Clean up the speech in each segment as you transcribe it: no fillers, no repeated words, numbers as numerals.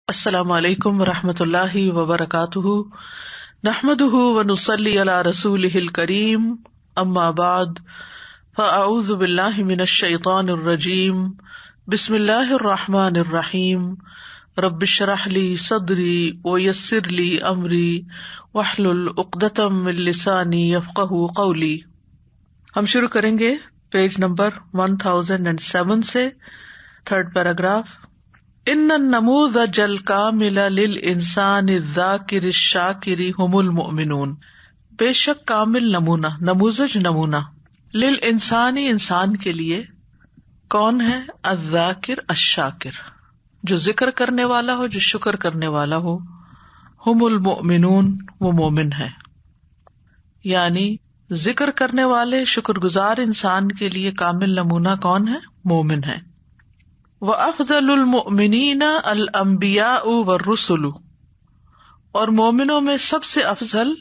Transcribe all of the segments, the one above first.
السلام علیکم ورحمۃ اللہ وبرکاتہ، نحمده ونصلی علی رسولہ الکریم، اما بعد فاعوذ باللہ من الشیطان الرجیم، بسم اللہ الرحمن الرحیم، رب اشرح لی صدری ویسر لی امری واحلل عقدۃ من لسانی یفقہوا قولی۔ ہم شروع کریں گے پیج نمبر 1007 سے، تھرڈ پیراگراف۔ ان النموذج الکامل للانسان الذاکر الشاکر هم المؤمنون، بے شک کامل نمونہ، نموذج نمونہ، للانسانی انسان کے لیے کون ہے؟ الذاکر الشاکر، جو ذکر کرنے والا ہو، جو شکر کرنے والا ہو، هم المؤمنون، وہ مومن ہے۔ یعنی ذکر کرنے والے شکر گزار انسان کے لیے کامل نمونہ کون ہے؟ مومن ہے۔ وَأَفْضَلُ الْمُؤْمِنِينَ الْأَنْبِيَاءُ وَالرُّسُلُ، اور مومنوں میں سب سے افضل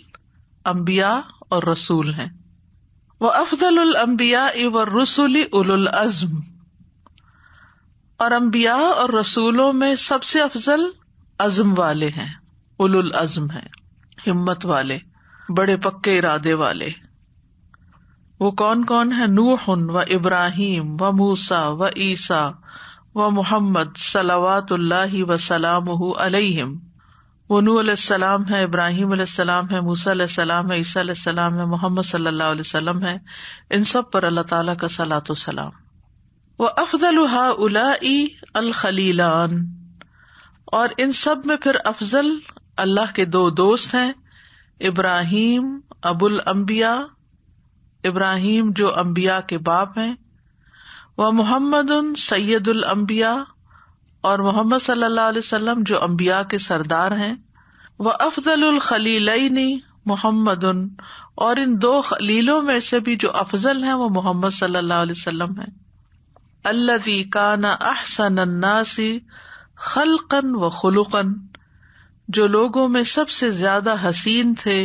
انبیاء اور رسول ہیں۔ وَأَفْضَلُ الْأَنْبِيَاءِ وَالرُّسُلِ أُولُو الْعَزْمِ، اور انبیاء اور رسولوں میں سب سے افضل عزم والے ہیں، اولو العزم ہیں، ہمت والے، بڑے پکے ارادے والے۔ وہ کون کون ہیں؟ نوح و ابراہیم و موسیٰ و عیسیٰ و محمد صلوات اللہ وسلامہ علیہم۔ وہ نوح علیہ السلام ہے، ابراہیم علیہ السلام ہے، موسیٰ علیہ السلام ہے، عیسیٰ علیہ السلام ہے، محمد صلی اللہ علیہ وسلم ہے، ان سب پر اللہ تعالیٰ کا صلاۃ و سلام۔ وَأَفْضَلُ هَؤُلَاءِ الْخَلِيلَانِ، اور ان سب میں پھر افضل اللہ کے دو دوست ہیں، ابراہیم ابو الانبیاء، ابراہیم جو انبیاء کے باپ ہیں، و محمد سید الانبیاء، اور محمد صلی اللہ علیہ وسلم جو انبیاء کے سردار ہیں، و افضل الخلیلین محمد، اور ان دو خلیلوں میں سے بھی جو افضل ہیں وہ محمد صلی اللہ علیہ وسلم ہیں۔ الذی کان احسن الناس خلقا و خلقا، جو لوگوں میں سب سے زیادہ حسین تھے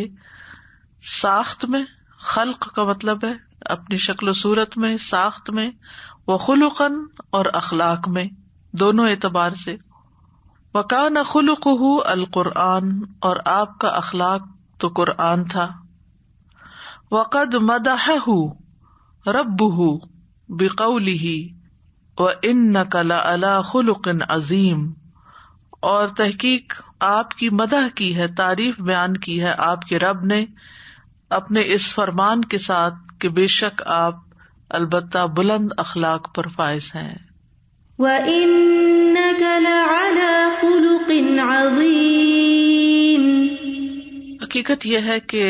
ساخت میں، خلق کا مطلب ہے اپنی شکل و صورت میں، ساخت میں، وخلقاً اور اخلاق میں، دونوں اعتبار سے۔ وکان خلقہ القرآن، اور آپ کا اخلاق تو قرآن تھا۔ وقد مدحہ ربہ بقولہ وانک لعلی خلق عظیم، اور تحقیق آپ کی مدح کی ہے، تعریف بیان کی ہے آپ کے رب نے اپنے اس فرمان کے ساتھ کہ بے شک آپ البتہ بلند اخلاق پر فائز ہیں۔ وَإِنَّكَ لَعَلَىٰ خُلُقٍ عَظِيمٍ، حقیقت یہ ہے کہ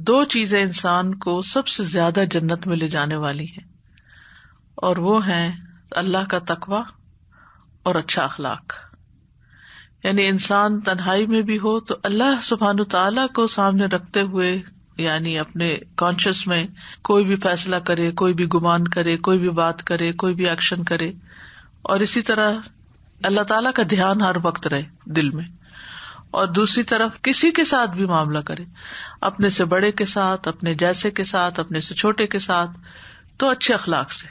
دو چیزیں انسان کو سب سے زیادہ جنت میں لے جانے والی ہیں، اور وہ ہیں اللہ کا تقویٰ اور اچھا اخلاق۔ یعنی انسان تنہائی میں بھی ہو تو اللہ سبحانہ تعالیٰ کو سامنے رکھتے ہوئے، یعنی اپنے کانشیس میں کوئی بھی فیصلہ کرے، کوئی بھی گمان کرے، کوئی بھی بات کرے، کوئی بھی ایکشن کرے، اور اسی طرح اللہ تعالیٰ کا دھیان ہر وقت رہے دل میں، اور دوسری طرف کسی کے ساتھ بھی معاملہ کرے، اپنے سے بڑے کے ساتھ، اپنے جیسے کے ساتھ، اپنے سے چھوٹے کے ساتھ، تو اچھے اخلاق سے۔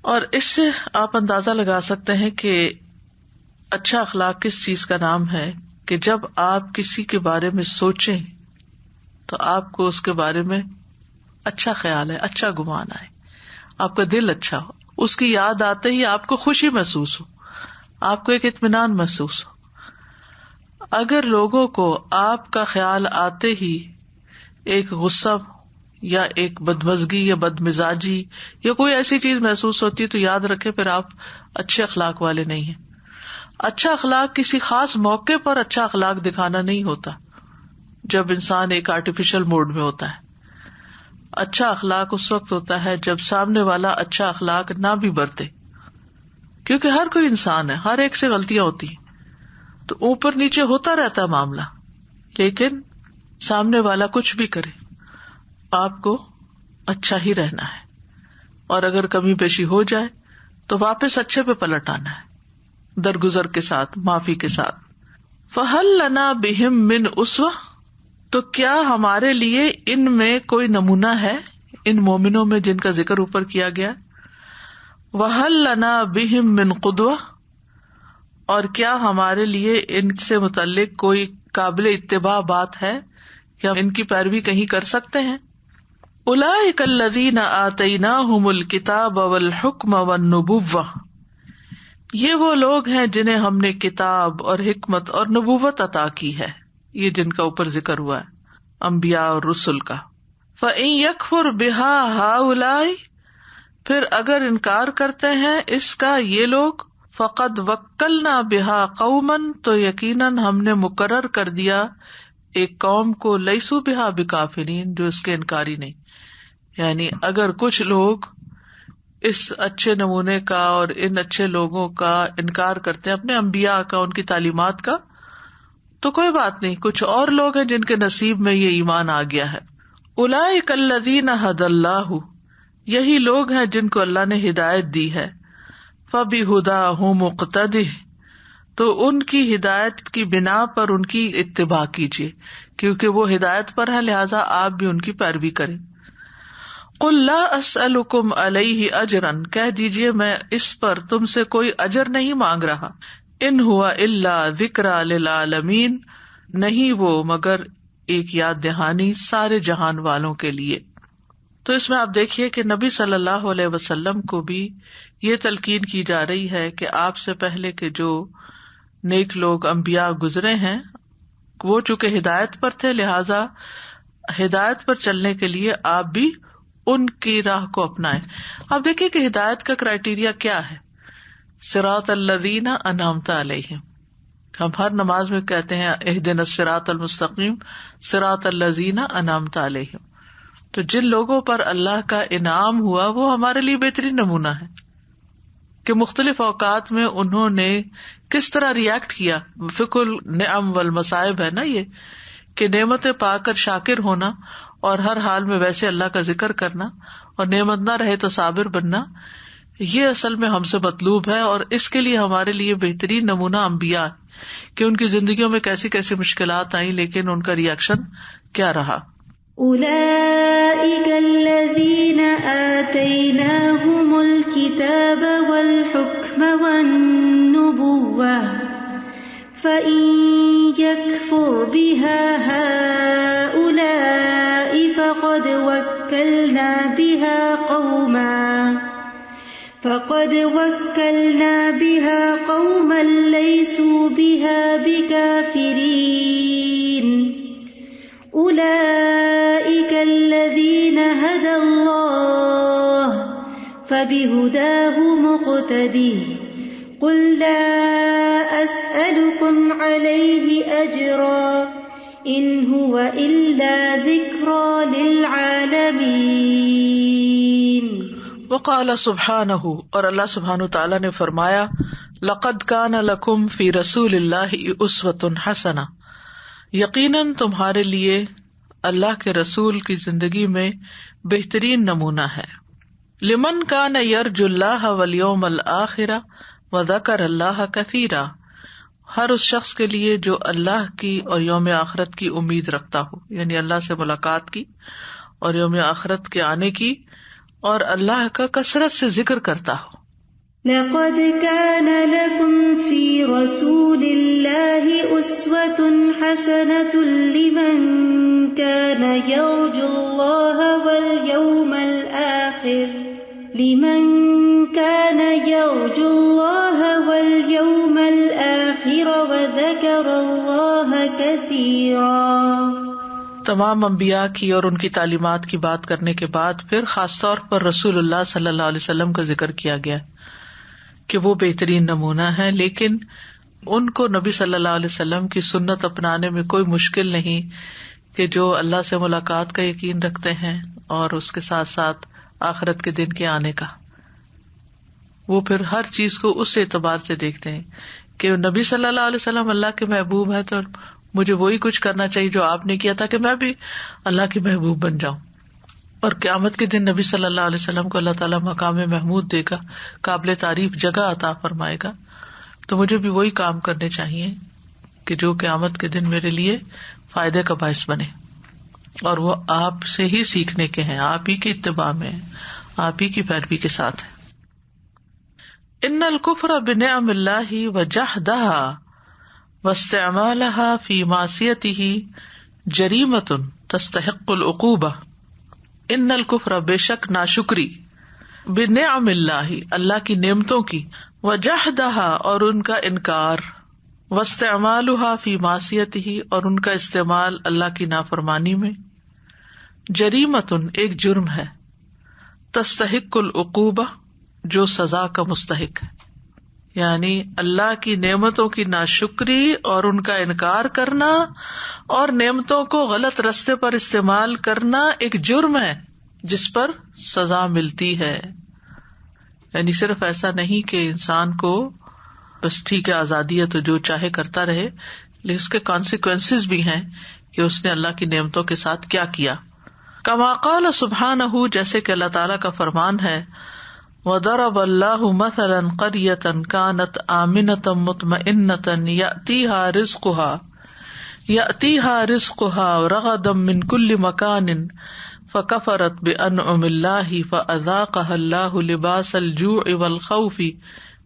اور اس سے آپ اندازہ لگا سکتے ہیں کہ اچھا اخلاق کس چیز کا نام ہے، کہ جب آپ کسی کے بارے میں سوچیں تو آپ کو اس کے بارے میں اچھا خیال ہے، اچھا گمان آئے، آپ کا دل اچھا ہو، اس کی یاد آتے ہی آپ کو خوشی محسوس ہو، آپ کو ایک اطمینان محسوس ہو۔ اگر لوگوں کو آپ کا خیال آتے ہی ایک غصہ یا ایک بدمزگی یا بدمزاجی یا کوئی ایسی چیز محسوس ہوتی ہے تو یاد رکھے پھر آپ اچھے اخلاق والے نہیں ہیں۔ اچھا اخلاق کسی خاص موقع پر اچھا اخلاق دکھانا نہیں ہوتا، جب انسان ایک آرٹیفیشل موڈ میں ہوتا ہے۔ اچھا اخلاق اس وقت ہوتا ہے جب سامنے والا اچھا اخلاق نہ بھی برتے، کیونکہ ہر کوئی انسان ہے، ہر ایک سے غلطیاں ہوتی ہیں، تو اوپر نیچے ہوتا رہتا ہے معاملہ، لیکن سامنے والا کچھ بھی کرے آپ کو اچھا ہی رہنا ہے، اور اگر کمی پیشی ہو جائے تو واپس اچھے پہ پلٹ آنا ہے، درگزر کے ساتھ، معافی کے ساتھ۔ فَهَلْ لَنَا بِهِمْ مِنْ أُسْوَةٍ، تو کیا ہمارے لیے ان میں کوئی نمونہ ہے، ان مومنوں میں جن کا ذکر اوپر کیا گیا۔ وَهَلْ لَنَا بِهِمْ مِنْ قُدْوَةٍ، اور کیا ہمارے لیے ان سے متعلق کوئی قابل اتباع بات ہے کہ ہم ان کی پیروی کہیں کر سکتے ہیں؟ اولئک الذین آتیناہم الکتاب والحکم والنبوۃ، یہ وہ لوگ ہیں جنہیں ہم نے کتاب اور حکمت اور نبوت عطا کی ہے، یہ جن کا اوپر ذکر ہوا ہے انبیاء اور رسل کا۔ فَإِن يَكْفُرْ بِهَا هَؤُلَاءِ، پھر اگر انکار کرتے ہیں اس کا یہ لوگ، فَقَدْ وَكَّلْنَا بِهَا قَوْمًا، تو یقیناً ہم نے مقرر کر دیا ایک قوم کو، لَيْسُوا بِهَا بِكَافِرِينَ، جو اس کے انکاری نہیں۔ یعنی اگر کچھ لوگ اس اچھے نمونے کا اور ان اچھے لوگوں کا انکار کرتے ہیں، اپنے انبیاء کا، ان کی تعلیمات کا، تو کوئی بات نہیں، کچھ اور لوگ ہیں جن کے نصیب میں یہ ایمان آ گیا ہے۔ اولئک الذین ھدی اللہ، یہی لوگ ہیں جن کو اللہ نے ہدایت دی ہے۔ فبہداہ مقتدہ، تو ان کی ہدایت کی بنا پر ان کی اتباع کیجیے، کیونکہ وہ ہدایت پر ہے، لہٰذا آپ بھی ان کی پیروی کریں۔ قل لا اسألکم علیہ اجرا، کہہ دیجیے میں اس پر تم سے کوئی اجر نہیں مانگ رہا۔ ان ہوا الا ذکری للعالمین، نہیں وہ مگر ایک یاد دہانی سارے جہان والوں کے لیے۔ تو اس میں آپ دیکھیے کہ نبی صلی اللہ علیہ وسلم کو بھی یہ تلقین کی جا رہی ہے کہ آپ سے پہلے کے جو نیک لوگ انبیاء گزرے ہیں، وہ چونکہ ہدایت پر تھے، لہذا ہدایت پر چلنے کے لیے آپ بھی ان کی راہ کو اپنائیں۔ آپ دیکھیے کہ ہدایت کا کرائیٹیریا کیا ہے، صراط الذین انعمت علیہم۔ ہم ہر نماز میں کہتے ہیں اہدنا الصراط المستقیم صراط الذین انعمت علیہم۔ تو جن لوگوں پر اللہ کا انعام ہوا وہ ہمارے لیے بہترین نمونہ ہے کہ مختلف اوقات میں انہوں نے کس طرح ریئیکٹ کیا۔ فقہ النعم والمصائب ہے نا یہ، کہ نعمتیں پا کر شاکر ہونا اور ہر حال میں ویسے اللہ کا ذکر کرنا، اور نعمت نہ رہے تو صابر بننا، یہ اصل میں ہم سے مطلوب ہے۔ اور اس کے لیے ہمارے لیے بہترین نمونہ انبیاء کہ ان کی زندگیوں میں کیسی کیسی مشکلات آئیں، لیکن ان کا ریئیکشن کیا رہا۔ أولئك الذين آتيناهم الكتاب والحكم والنبوة فإن يكفر بها هؤلاء فقد وكلنا بها قوما ليسوا بها بكافرين أولئك الذين هدى الله فبهداه مقتده قل لا أسألكم عليه أجرا إن هو إلا ذكرى للعالمين۔ وقال سبحانہ، اور اللہ سبحانہ تعالیٰ نے فرمایا، لقد كان لكم في رسول اللہ اسوة حسنہ، یقیناً تمہارے لیے اللہ کے رسول کی زندگی میں بہترین نمونہ ہے۔ لمن کان یرجو اللہ والیوم الآخر وذکر اللہ کثیرا، ہر اس شخص کے لیے جو اللہ کی اور یوم آخرت کی امید رکھتا ہو، یعنی اللہ سے ملاقات کی اور یوم آخرت کے آنے کی، اور اللہ کا کثرت سے ذکر کرتا ہو۔ لقد كان لكم في رسول الله أسوة حسنة لمن كان يرجو الله واليوم الآخر وذكر الله كثيرا۔ تمام انبیاء کی اور ان کی تعلیمات کی بات کرنے کے بعد پھر خاص طور پر رسول اللہ صلی اللہ علیہ وسلم کا ذکر کیا گیا کہ وہ بہترین نمونہ ہے، لیکن ان کو نبی صلی اللہ علیہ وسلم کی سنت اپنانے میں کوئی مشکل نہیں کہ جو اللہ سے ملاقات کا یقین رکھتے ہیں اور اس کے ساتھ ساتھ آخرت کے دن کے آنے کا، وہ پھر ہر چیز کو اس اعتبار سے دیکھتے ہیں کہ نبی صلی اللہ علیہ وسلم اللہ کے محبوب ہے، تو مجھے وہی کچھ کرنا چاہیے جو آپ نے کیا تھا کہ میں بھی اللہ کی محبوب بن جاؤں۔ اور قیامت کے دن نبی صلی اللہ علیہ وسلم کو اللہ تعالیٰ مقام محمود دے گا، قابل تعریف جگہ عطا فرمائے گا، تو مجھے بھی وہی کام کرنے چاہیے کہ جو قیامت کے دن میرے لیے فائدے کا باعث بنے، اور وہ آپ سے ہی سیکھنے کے ہیں، آپ ہی کی اتباع میں ہیں، آپ ہی کی پیروی کے ساتھ ہے۔ ان الکفر بنعم اللہ وجحدها واستعمالها فی معصیته جریمۃ تستحق العقوبہ. ان الکفر بے شک ناشکری، بنعم اللہ اللہ کی نعمتوں کی، وجحدها اور ان کا انکار، واستعمالها فی معصیته اور ان کا استعمال اللہ کی نافرمانی میں، جریمۃ ایک جرم ہے، تستحق العقوبہ جو سزا کا مستحق ہے. یعنی اللہ کی نعمتوں کی ناشکری اور ان کا انکار کرنا اور نعمتوں کو غلط رستے پر استعمال کرنا ایک جرم ہے جس پر سزا ملتی ہے. یعنی صرف ایسا نہیں کہ انسان کو بس ٹھیک ہے آزادی ہے تو جو چاہے کرتا رہے، لیکن اس کے کانسیکوینسز بھی ہیں کہ اس نے اللہ کی نعمتوں کے ساتھ کیا کیا. کما قال سبحانہ، جیسے کہ اللہ تعالیٰ کا فرمان ہے، وَضَرَبَ اللَّهُ مَثَلًا قَرْيَةً كَانَتْ آمِنَةً مُطْمَئِنَّةً يَأْتِيهَا رِزْقُهَا رَغَدًا مِّن كُلِّ مَكَانٍ فَكَفَرَتْ بِأَنْعُمِ اللَّهِ فَأَذَاقَهَا اللَّهُ لِبَاسَ الْجُوعِ وَالْخَوْفِ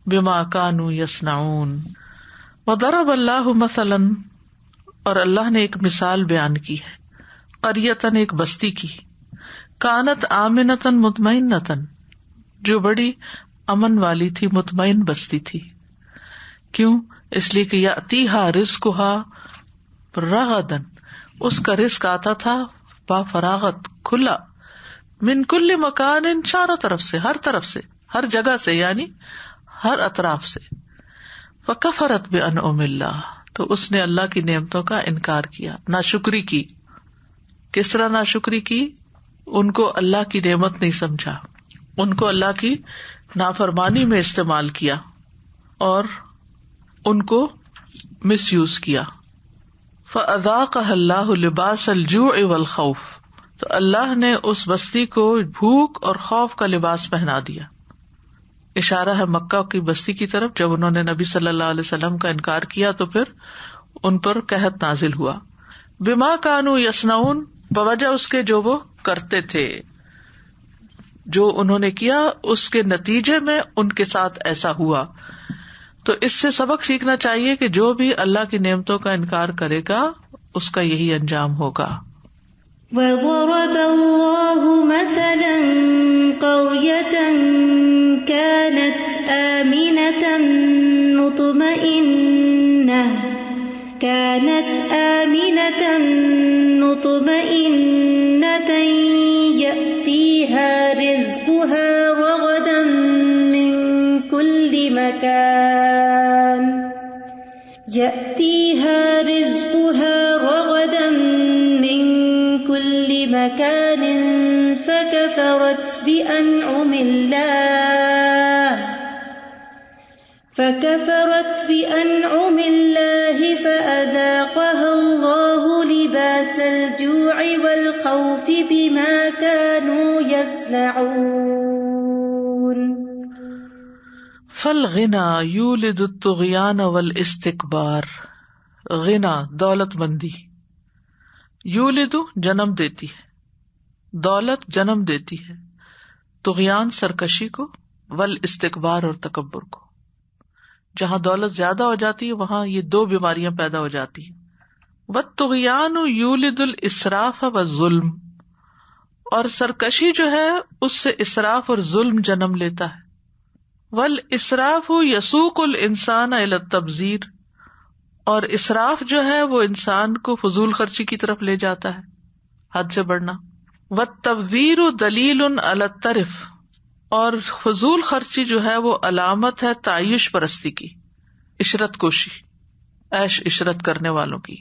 بِمَا كَانُوا يَصْنَعُونَ. وَضَرَبَ اللَّهُ مَثَلًا اور اللہ نے ایک مثال بیان کی ہے، قریۃً ایک بستی کی، کانت آمنةً مطمئنةً جو بڑی امن والی تھی، مطمئن بستی تھی. کیوں؟ اس لیے کہ یاتیہا رزقہا رغداً اس کا رزق آتا تھا با فراغت، کھلا، من کل مکان چاروں طرف سے، ہر طرف سے، ہر جگہ سے، یعنی ہر اطراف سے. فکفرت بانعم اللہ تو اس نے اللہ کی نعمتوں کا انکار کیا، ناشکری کی. کس طرح ناشکری کی؟ ان کو اللہ کی نعمت نہیں سمجھا، ان کو اللہ کی نافرمانی میں استعمال کیا اور ان کو مس یوز کیا. فَأَذَاقَهَا اللَّهُ لِبَاسَ الْجُوعِ وَالْخَوْفِ تو اللہ نے اس بستی کو بھوک اور خوف کا لباس پہنا دیا. اشارہ ہے مکہ کی بستی کی طرف. جب انہوں نے نبی صلی اللہ علیہ وسلم کا انکار کیا تو پھر ان پر قحط نازل ہوا. بما كانوا يصنعون بوجہ اس کے جو وہ کرتے تھے، جو انہوں نے کیا اس کے نتیجے میں ان کے ساتھ ایسا ہوا. تو اس سے سبق سیکھنا چاہیے کہ جو بھی اللہ کی نعمتوں کا انکار کرے گا اس کا یہی انجام ہوگا. وَضَرَبَ اللَّهُ مَثَلًا قَرْيَةً كَانَتْ آمِنَةً مُطْمَئِنَّةً يَأْتِيهَا رِزْقُهَا رَغَدًا مِّن كُلِّ مَكَانٍ فَكَفَرَتْ بِأَنْعُمِ اللَّهِ فَأَذَاقَهَا اللَّهُ لِبَاسَ الْجُوعِ وَالْخَوْفِ بِمَا كَانُوا يَصْنَعُونَ. فالغنى یولد الطغیان والاستکبار. غنا دولت مندی، یولد جنم دیتی ہے، دولت جنم دیتی ہے، طغیان سرکشی کو، والاستکبار اور تکبر کو. جہاں دولت زیادہ ہو جاتی ہے وہاں یہ دو بیماریاں پیدا ہو جاتی ہیں. والطغیان یولد الاسراف والظلم اور سرکشی جو ہے اس سے اسراف اور ظلم جنم لیتا ہے. والاسراف یسوق الانسان الی التبذیر اور اسراف جو ہے وہ انسان کو فضول خرچی کی طرف لے جاتا ہے، حد سے بڑھنا. والتبذیر دلیل علی الترف اور فضول خرچی جو ہے وہ علامت ہے تعیش پرستی کی، عشرت کوشی، عیش عشرت کرنے والوں کی.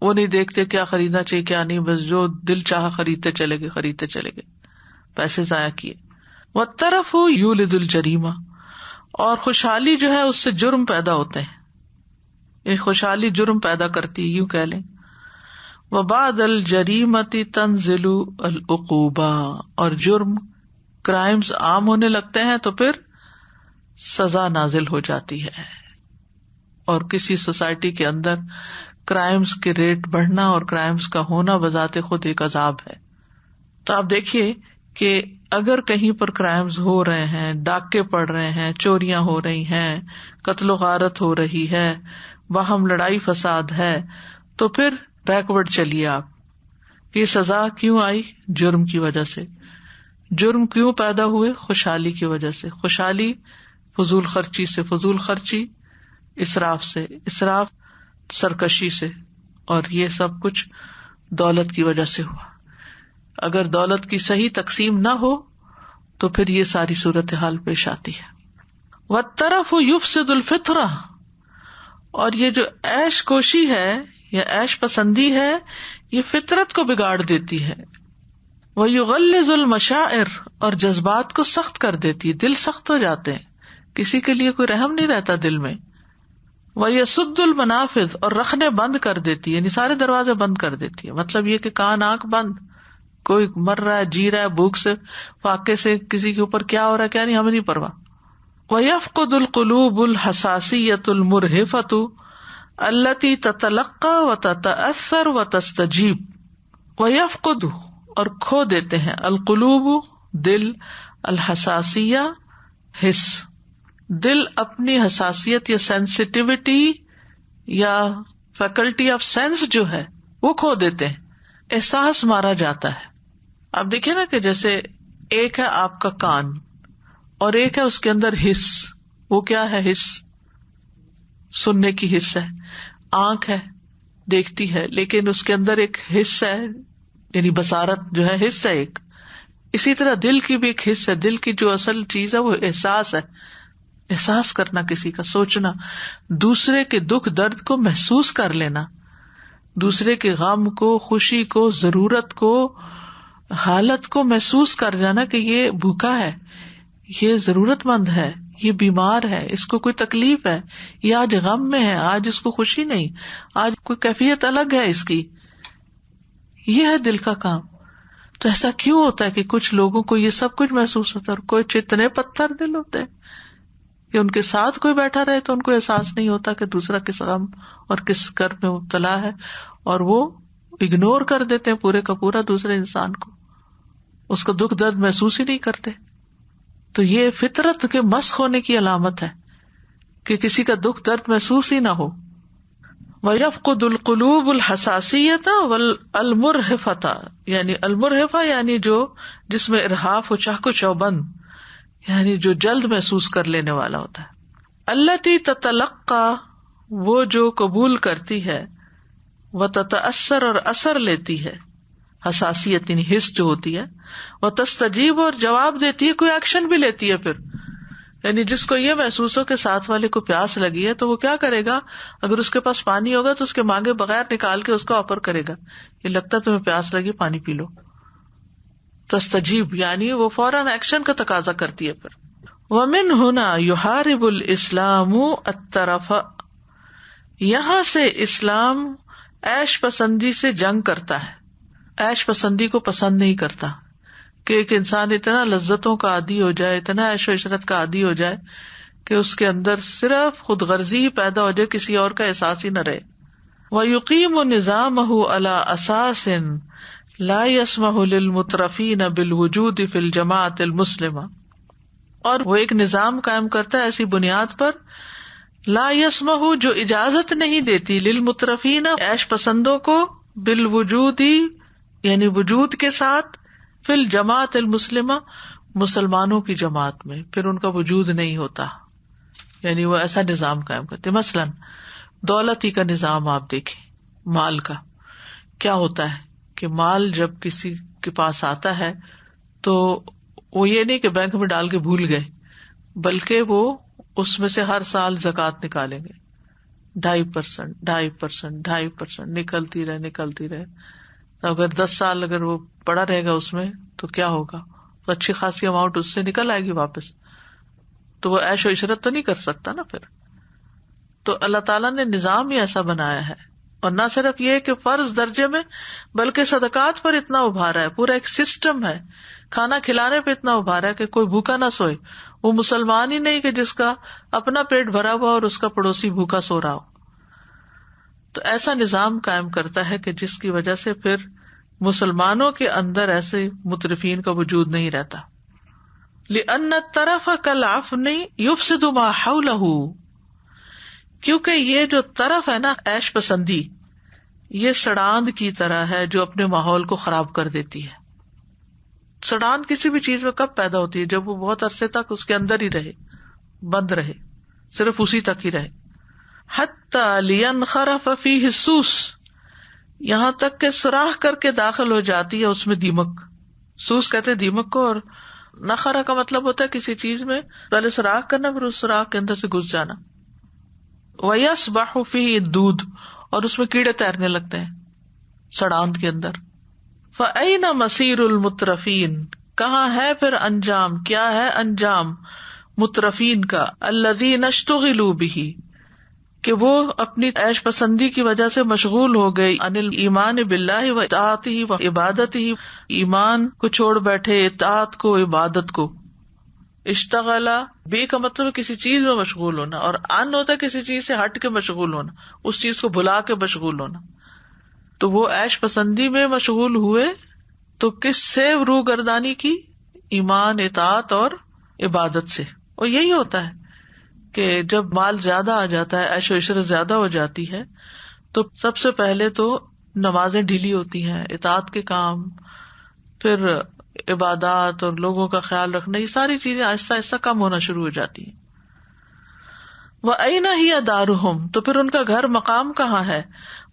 وہ نہیں دیکھتے کیا خریدنا چاہیے کیا نہیں، بس جو دل چاہا خریدتے چلے گئے، پیسے ضائع کیے. والطرف یولد الجریمہ اور خوشحالی جو ہے اس سے جرم پیدا ہوتے ہیں، یہ خوشحالی جرم پیدا کرتی ہے، یوں کہہ لیں. وبعد الجریمۃ تنزل العقوبہ اور جرم کرائمز عام ہونے لگتے ہیں تو پھر سزا نازل ہو جاتی ہے. اور کسی سوسائٹی کے اندر کرائمز کے ریٹ بڑھنا اور کرائمز کا ہونا بذات خود ایک عذاب ہے. تو آپ دیکھیے کہ اگر کہیں پر کرائمز ہو رہے ہیں، ڈاکے پڑ رہے ہیں، چوریاں ہو رہی ہیں، قتل و غارت ہو رہی ہے، باہم لڑائی فساد ہے، تو پھر بیکورڈ چلیے آپ. یہ سزا کیوں آئی؟ جرم کی وجہ سے. جرم کیوں پیدا ہوئے؟ خوشحالی کی وجہ سے. خوشحالی فضول خرچی سے، فضول خرچی اسراف سے، اسراف سرکشی سے، اور یہ سب کچھ دولت کی وجہ سے ہوا. اگر دولت کی صحیح تقسیم نہ ہو تو پھر یہ ساری صورتحال پیش آتی ہے. والترف یفسد الفطرہ، اور یہ جو عیش کوشی ہے یا عیش پسندی ہے یہ فطرت کو بگاڑ دیتی ہے. ویغلظ المشاعر، اور جذبات کو سخت کر دیتی ہے، دل سخت ہو جاتے ہیں، کسی کے لیے کوئی رحم نہیں رہتا دل میں. ویسد المنافذ، اور رخنے بند کر دیتی ہے، یعنی سارے دروازے بند کر دیتی ہے. مطلب یہ کہ کان آنکھ بند، کوئی مر رہا ہے، جی رہا ہے، بھوک سے، فاقے سے، کسی کے اوپر کیا ہو رہا ہے کیا نہیں ہمیں نہیں پرواہ. وَيَفْقُدُ الْقُلُوبُ الْحَسَاسِيَّةُ الْمُرْهِفَةُ الَّتِي تَتَلَقَّى وَتَتَأَثَّرُ وَتَسْتَجِيبُ. وَيَفْقُدُ، اور کھو دیتے ہیں، القلوب دل، الحساسیہ حس، دل اپنی حساسیت یا سینسٹیوٹی یا فیکلٹی آف سینس جو ہے وہ کھو دیتے ہیں، احساس مارا جاتا ہے. اب دیکھیں نا کہ جیسے ایک ہے آپ کا کان اور ایک ہے اس کے اندر حس. وہ کیا ہے؟ حس سننے کی حس ہے. آنکھ ہے دیکھتی ہے، لیکن اس کے اندر ایک حس ہے، یعنی بصارت جو ہے حس ہے ایک. اسی طرح دل کی بھی ایک حس ہے. دل کی جو اصل چیز ہے وہ احساس ہے، احساس کرنا کسی کا، سوچنا، دوسرے کے دکھ درد کو محسوس کر لینا، دوسرے کے غم کو، خوشی کو، ضرورت کو، حالت کو محسوس کر جانا کہ یہ بھوکا ہے، یہ ضرورت مند ہے، یہ بیمار ہے، اس کو کوئی تکلیف ہے، یہ آج غم میں ہے، آج اس کو خوشی نہیں، آج کوئی کیفیت الگ ہے اس کی. یہ ہے دل کا کام. تو ایسا کیوں ہوتا ہے کہ کچھ لوگوں کو یہ سب کچھ محسوس ہوتا ہے اور کچھ اتنے پتھر دل ہوتے ہیں کہ ان کے ساتھ کوئی بیٹھا رہے تو ان کو احساس نہیں ہوتا کہ دوسرا کس غم اور کس کرب میں مبتلا ہے، اور وہ اگنور کر دیتے ہیں پورے کا پورا دوسرے انسان کو، اس کو دکھ درد محسوس ہی نہیں کرتے. تو یہ فطرت کے مسخ ہونے کی علامت ہے کہ کسی کا دکھ درد محسوس ہی نہ ہو. وَيَفْقُدُ الْقُلُوبُ الْحَسَاسِيَّةَ وَالْمُرْهِفَةَ، یعنی المرہفہ یعنی جو جس میں ارہاف و چہک و چوبند، یعنی جو جلد محسوس کر لینے والا ہوتا ہے. الَّتِي تَتَلَقَّى، وہ جو قبول کرتی ہے، وَتَتَأَثَّرُ، اور اثر لیتی ہے، حساسیت یعنی حس جو ہوتی ہے، وَتَسْتَجِيبُ، اور جواب دیتی ہے، کوئی ایکشن بھی لیتی ہے. پھر یعنی جس کو یہ محسوس ہو کہ ساتھ والے کو پیاس لگی ہے تو وہ کیا کرے گا؟ اگر اس کے پاس پانی ہوگا تو اس کے مانگے بغیر نکال کے اس کو آفر کرے گا، یہ لگتا ہے تمہیں پیاس لگی، پانی پی لو. تستجیب یعنی وہ فوراً ایکشن کا تقاضا کرتی ہے. پھر ومن ہونا یحارب الاسلام الترف، یہاں سے اسلام عیش پسندی سے جنگ کرتا ہے. عیش پسندی کو پسند نہیں کرتا کہ ایک انسان اتنا لذتوں کا عادی ہو جائے، اتنا عیش و عشرت کا عادی ہو جائے کہ اس کے اندر صرف خود غرضی ہی پیدا ہو جائے، کسی اور کا احساس ہی نہ رہے. وَيُقِيمُ نِظَامَهُ عَلَى أَسَاسٍ لَا يَسْمَحُ لِلْمُتْرَفِينَ بِالْوُجُودِ فِي الْجَمَاعَةِ الْمُسْلِمَةِ، اور وہ ایک نظام قائم کرتا ہے ایسی بنیاد پر، لا يسمح جو اجازت نہیں دیتی، للمترفین عیش پسندوں کو، بالوجود یعنی وجود کے ساتھ، فی الجماعت المسلمہ مسلمانوں کی جماعت میں پھر ان کا وجود نہیں ہوتا، یعنی وہ ایسا نظام قائم کرتے. مثلاً دولت ہی کا نظام آپ دیکھیں، مال کا کیا ہوتا ہے کہ مال جب کسی کے پاس آتا ہے تو وہ یہ نہیں کہ بینک میں ڈال کے بھول گئے، بلکہ وہ اس میں سے ہر سال زکوٰۃ نکالیں گے، 2.5% نکلتی رہے. اگر 10 سال اگر وہ پڑا رہے گا اس میں تو کیا ہوگا؟ تو اچھی خاصی اماؤنٹ اس سے نکل آئے گی واپس، تو وہ عیش و عشرت تو نہیں کر سکتا نا پھر. تو اللہ تعالیٰ نے نظام ہی ایسا بنایا ہے، اور نہ صرف یہ کہ فرض درجے میں بلکہ صدقات پر اتنا ابھارا ہے، پورا ایک سسٹم ہے، کھانا کھلانے پہ اتنا ابھارا ہے کہ کوئی بھوکا نہ سوئے. وہ مسلمان ہی نہیں کہ جس کا اپنا پیٹ بھرا ہوا اور اس کا پڑوسی بھوکا سو رہا ہو. تو ایسا نظام قائم کرتا ہے کہ جس کی وجہ سے پھر مسلمانوں کے اندر ایسے مترفین کا وجود نہیں رہتا. لأن الطرف كالعفن يفسد ما حوله، کیونکہ یہ جو طرف ہے نا عیش پسندی، یہ سڑاند کی طرح ہے جو اپنے ماحول کو خراب کر دیتی ہے. سڑاند کسی بھی چیز میں کب پیدا ہوتی ہے؟ جب وہ بہت عرصے تک اس کے اندر ہی رہے، بند رہے، صرف اسی تک ہی رہے. حتی لینخرف فیہ السوس، یہاں تک کہ سوراخ کر کے داخل ہو جاتی ہے اس میں دیمک. سوس کہتے ہیں دیمک کو، اور نخرا کا مطلب ہوتا ہے کسی چیز میں پہلے سوراخ کرنا پھر اس سوراخ کے اندر سے گھس جانا. وَيَسْبَحُ فِيهِ الدُّودُ، اور اس میں کیڑے تیرنے لگتے ہیں سڑاند کے اندر. فَأَيْنَ مَصِيرُ الْمُتْرَفِينَ، کہاں ہے پھر انجام، کیا ہے انجام مترفین کا؟ الَّذِينَ اشْتُغِلُوا بِهِ، کہ وہ اپنی عیش پسندی کی وجہ سے مشغول ہو گئی عن الایمان باللہ و اطاعتہ و عبادتہ، ایمان کو چھوڑ بیٹھے، اطاعت کو، عبادت کو. اشتغلا بے کا مطلب کسی چیز میں مشغول ہونا، اور ان ہوتا ہے کسی چیز سے ہٹ کے مشغول ہونا، اس چیز کو بھلا کے مشغول ہونا. تو وہ عیش پسندی میں مشغول ہوئے تو کس سے روح گردانی کی؟ ایمان، اطاعت اور عبادت سے. اور یہی ہوتا ہے کہ جب مال زیادہ آ جاتا ہے، عیش و عشرت زیادہ ہو جاتی ہے، تو سب سے پہلے تو نمازیں ڈھیلی ہوتی ہیں، اطاعت کے کام، پھر عبادات اور لوگوں کا خیال رکھنا، یہ ساری چیزیں آہستہ آہستہ کم ہونا شروع ہو جاتی ہیں. وَأَيْنَ هِيَ دَارُهُمْ، تو پھر ان کا گھر مقام کہاں ہے؟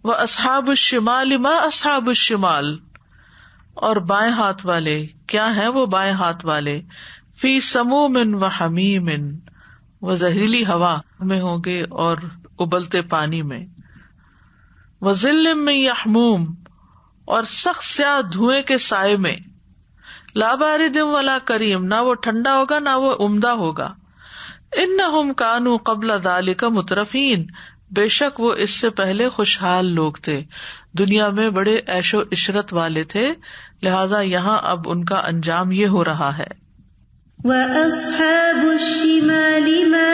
وَأَصْحَابُ الشِّمَالِ مَا أَصْحَابُ الشِّمَالِ، اور بائیں ہاتھ والے کیا ہیں وہ بائیں ہاتھ والے؟ فِي سَمُومٍ وَحَمِيمٍ، وہ زہریلی ہوا میں ہوں گے اور ابلتے پانی میں. وَظِلٍّ مِّن يَحْمُومٍ، اور سخت سیاہ دھوئیں کے سائے میں. لا بارد ولا کریم، نہ وہ ٹھنڈا ہوگا نہ وہ عمدہ ہوگا. انہم کانوا قبل ذالک مترفین، بے شک وہ اس سے پہلے خوشحال لوگ تھے، دنیا میں بڑے عیش و عشرت والے تھے، لہذا یہاں اب ان کا انجام یہ ہو رہا ہے. وَأَصْحَابُ الشِّمَالِ مَا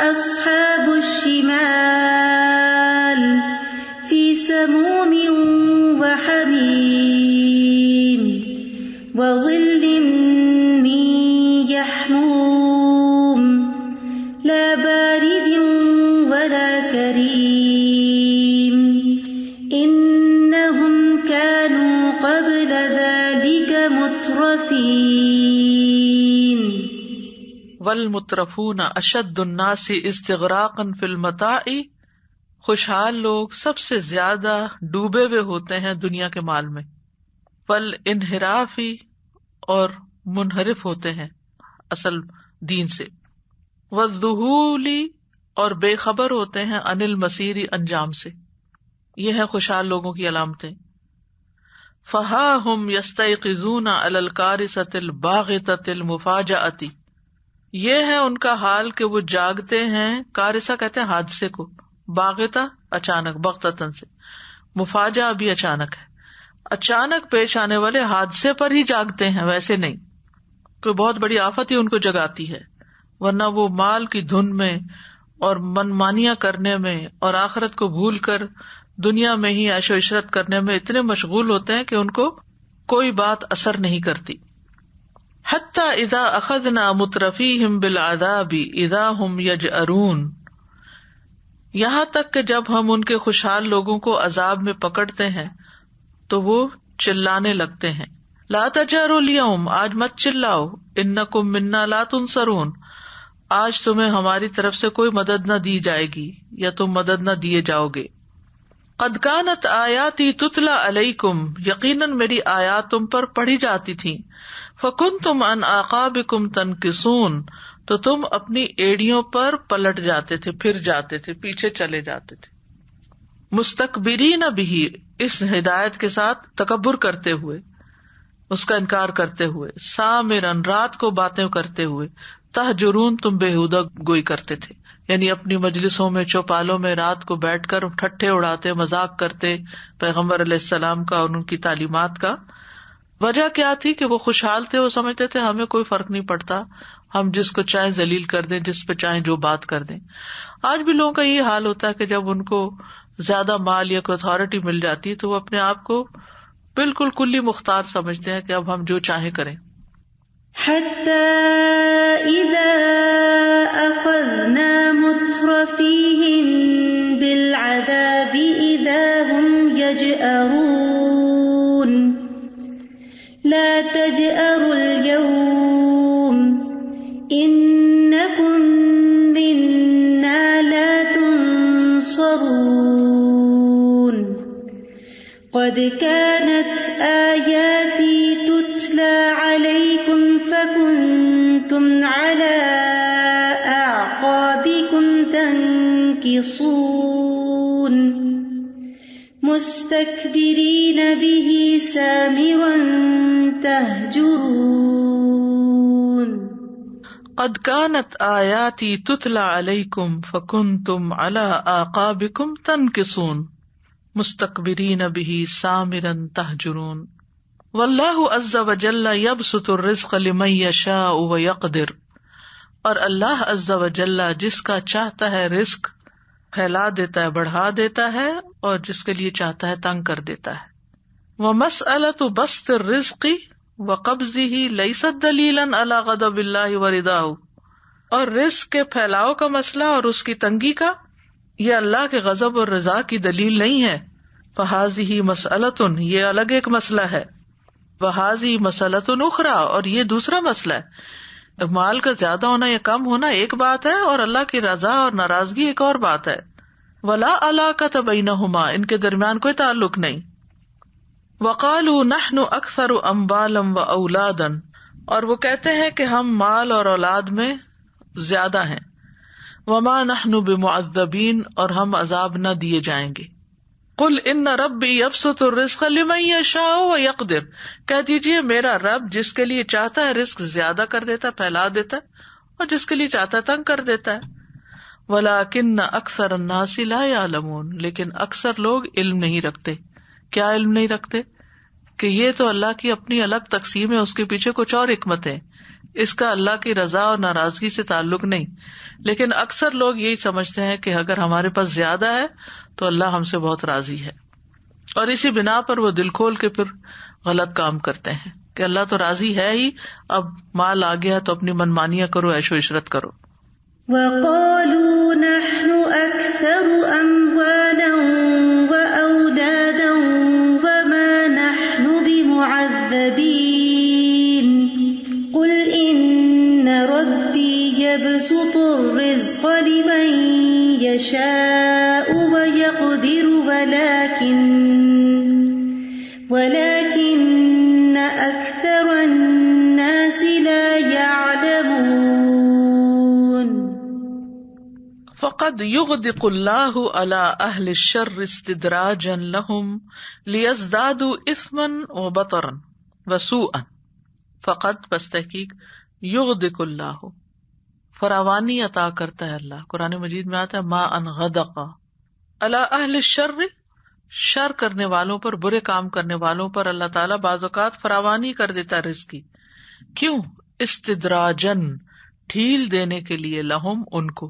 أَصْحَابُ الشِّمَالِ فِي سَمُومٍ وَحَمِيمٍ وَظِلٍّ مِّن يَحْمُومٍ لَا بَارِدٍ وَلَا كَرِيمٍ إِنَّهُمْ كَانُوا قَبْلَ ذَلِكَ مُتْرَفِينَ. والمترفون اشد الناس استغراقا فی المتاع، خوشحال لوگ سب سے زیادہ ڈوبے ہوئے ہوتے ہیں دنیا کے مال میں. والانحرافی، اور منحرف ہوتے ہیں اصل دین سے. والذہولی، اور بے خبر ہوتے ہیں عن المصیر، انجام سے. یہ ہے خوشحال لوگوں کی علامتیں. فہا ہم یستیقظون علی الکارثۃ الباغتۃ المفاجأۃ، یہ ہے ان کا حال کہ وہ جاگتے ہیں، کارثہ کہتے ہیں حادثے کو، باغتہ اچانک، بغتتاً سے، مفاجأہ بھی اچانک ہے، اچانک پیش آنے والے حادثے پر ہی جاگتے ہیں، ویسے نہیں کوئی بہت بڑی آفت ہی ان کو جگاتی ہے، ورنہ وہ مال کی دھن میں اور منمانیاں کرنے میں اور آخرت کو بھول کر دنیا میں ہی عیش و عشرت کرنے میں اتنے مشغول ہوتے ہیں کہ ان کو کوئی بات اثر نہیں کرتی. حتی اذا اخذنا مترفیہم بالعذاب اذا ہم یجأرون، یہاں تک کہ جب ہم ان کے خوشحال لوگوں کو عذاب میں پکڑتے ہیں تو وہ چلانے لگتے ہیں. لا تجأروا اليوم، آج مت چلاؤ، انکم منا لا تنصرون، آج تمہیں ہماری طرف سے کوئی مدد نہ دی جائے گی یا تم مدد نہ دیے جاؤ گے. قد کانت آیاتی تتلی علیکم، یقیناً میری آیات تم پر پڑھی جاتی تھیں. فکنتم عن اعقابکم تنکصون، تو تم اپنی ایڑیوں پر پلٹ جاتے تھے، پھر جاتے تھے، پیچھے چلے جاتے تھے. مستکبرین بہ، اس ہدایت کے ساتھ تکبر کرتے ہوئے، اس کا انکار کرتے ہوئے. سامرن، رات کو باتیں کرتے ہوئے. تہجرون، تم بےہودہ گوئی کرتے تھے، یعنی اپنی مجلسوں میں، چوپالوں میں رات کو بیٹھ کر ٹھٹھے اڑاتے، مذاق کرتے پیغمبر علیہ السلام کا اور ان کی تعلیمات کا. وجہ کیا تھی کہ وہ خوشحال تھے، وہ سمجھتے تھے ہمیں کوئی فرق نہیں پڑتا، ہم جس کو چاہیں ذلیل کر دیں، جس پہ چاہیں جو بات کر دیں. آج بھی لوگوں کا یہ حال ہوتا ہے کہ جب ان کو زیادہ مال یا کوئی اتھارٹی مل جاتی ہے تو وہ اپنے آپ کو بالکل کلی مختار سمجھتے ہیں کہ اب ہم جو چاہیں کریں. حتى إذا أخذنا مترفيهم بالعذاب إذا هم يجأرون لا تجأروا اليوم إنكم منا لا تنصرون قد كانت آياتي تتلى عليكم فكنتم على أعقابكم تنكصون مستكبرين به سامرا تهجرون قد كانت آياتي تتلى عليكم فكنتم على أعقابكم تنكصون مستكبرين به سامرا تهجرون واللہ عز وجل یبسط الرزق لمن یشاء ویقدر، اور اللہ عز وجل جس کا چاہتا ہے رزق پھیلا دیتا ہے، بڑھا دیتا ہے، اور جس کے لیے چاہتا ہے تنگ کر دیتا ہے۔ ومسألۃ بسط الرزق وقبضہ لیست دلیلا علی غضب اللہ ورضاہ، اور رزق کے پھیلاؤ کا مسئلہ اور اس کی تنگی کا یہ اللہ کے غضب اور رضا کی دلیل نہیں ہے۔ فہذہ مسئلۃ، یہ الگ ایک مسئلہ ہے، وہذہ مسئلۃ اخری، اور یہ دوسرا مسئلہ ہے۔ مال کا زیادہ ہونا یا کم ہونا ایک بات ہے، اور اللہ کی رضا اور ناراضگی ایک اور بات ہے۔ ولا علاقۃ بینہما، ان کے درمیان کوئی تعلق نہیں۔ وقالوا نحن اکثر اموالا واولادا، اور وہ کہتے ہیں کہ ہم مال اور اولاد میں زیادہ ہیں۔ وما نحن بمعذبین، اور ہم عذاب نہ دیے جائیں گے۔ قل ان ربی یبسط الرزق لمن یشاء ویقدر، کہہ دیجیے میرا رب جس کے لیے چاہتا ہے رزق زیادہ کر دیتا ہے، پھیلا دیتا ہے، اور جس کے لیے چاہتا ہے تنگ کر دیتا ہے۔ ولکن اکثر الناس لا یعلمون، لیکن اکثر لوگ علم نہیں رکھتے۔ کیا علم نہیں رکھتے؟ کہ یہ تو اللہ کی اپنی الگ تقسیم ہے، اس کے پیچھے کچھ اور حکمتیں، اس کا اللہ کی رضا اور ناراضگی سے تعلق نہیں۔ لیکن اکثر لوگ یہی سمجھتے ہیں کہ اگر ہمارے پاس زیادہ ہے تو اللہ ہم سے بہت راضی ہے، اور اسی بنا پر وہ دل کھول کے پھر غلط کام کرتے ہیں کہ اللہ تو راضی ہے ہی، اب مال آ گیا تو اپنی منمانیاں کرو، عیش و عشرت کرو۔ وقالوا نحن أكثر أموالا وأولادا وما نحن بمعذبين قل إن ربي يبسط الرزق لمن يشاء ويقدر ولكن أكثر الناس لا يعلمون فقد يغدق الله على أهل الشر استدراجا لهم ليزدادوا إثما وبطرا وسوءا۔ فقد، بس تحقیق، یغدق اللہ، فراوانی عطا کرتا ہے اللہ۔ قرآن مجید میں آتا ہے ما ان غدق علی اہل الشر، شر کرنے والوں پر، برے کام کرنے والوں پر اللہ تعالیٰ بعض اوقات فراوانی کر دیتا ہے رزق کی۔ کیوں؟ استدراجن، ڈھیل دینے کے لیے، لہم، ان کو۔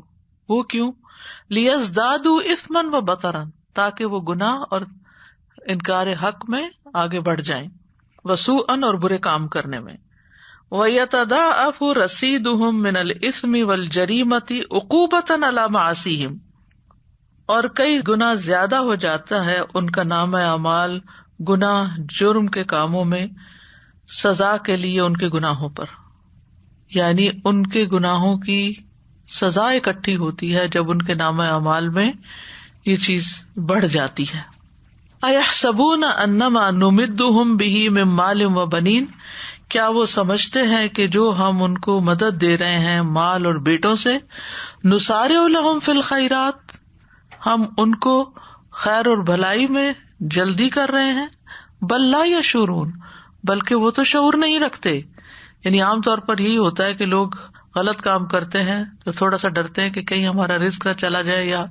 وہ کیوں؟ لیزدادوا اثما و بطرا، تاکہ وہ گناہ اور انکار حق میں آگے بڑھ جائیں، وسوءا، اور برے کام کرنے میں۔ وَيَتَضَاعَفُ رَصِيدُهُم مِّنَ الْإِثْمِ وَالْجَرِيمَةِ عُقُوبَةً عَلَىٰ مَعَاصِيهِمْ، اور کئی گناہ زیادہ ہو جاتا ہے ان کا نام اعمال گناہ، جرم کے کاموں میں، سزا کے لیے ان کے گناہوں پر، یعنی ان کے گناہوں کی سزا اکٹھی ہوتی ہے جب ان کے نام اعمال میں یہ چیز بڑھ جاتی ہے۔ اَيَحْسَبُونَ أَنَّمَا نُمِدُّهُم بِهِ مِن مَّالٍ وَبَنِينَ، کیا وہ سمجھتے ہیں کہ جو ہم ان کو مدد دے رہے ہیں مال اور بیٹوں سے، نُسَارِعُ لَهُم فِي الْخَيْرَاتِ، ہم ان کو خیر اور بھلائی میں جلدی کر رہے ہیں، بل لا یشعرون، بلکہ وہ تو شعور نہیں رکھتے۔ یعنی عام طور پر یہی ہوتا ہے کہ لوگ غلط کام کرتے ہیں تو تھوڑا سا ڈرتے ہیں کہ کہیں ہمارا رزق نہ چلا جائے یا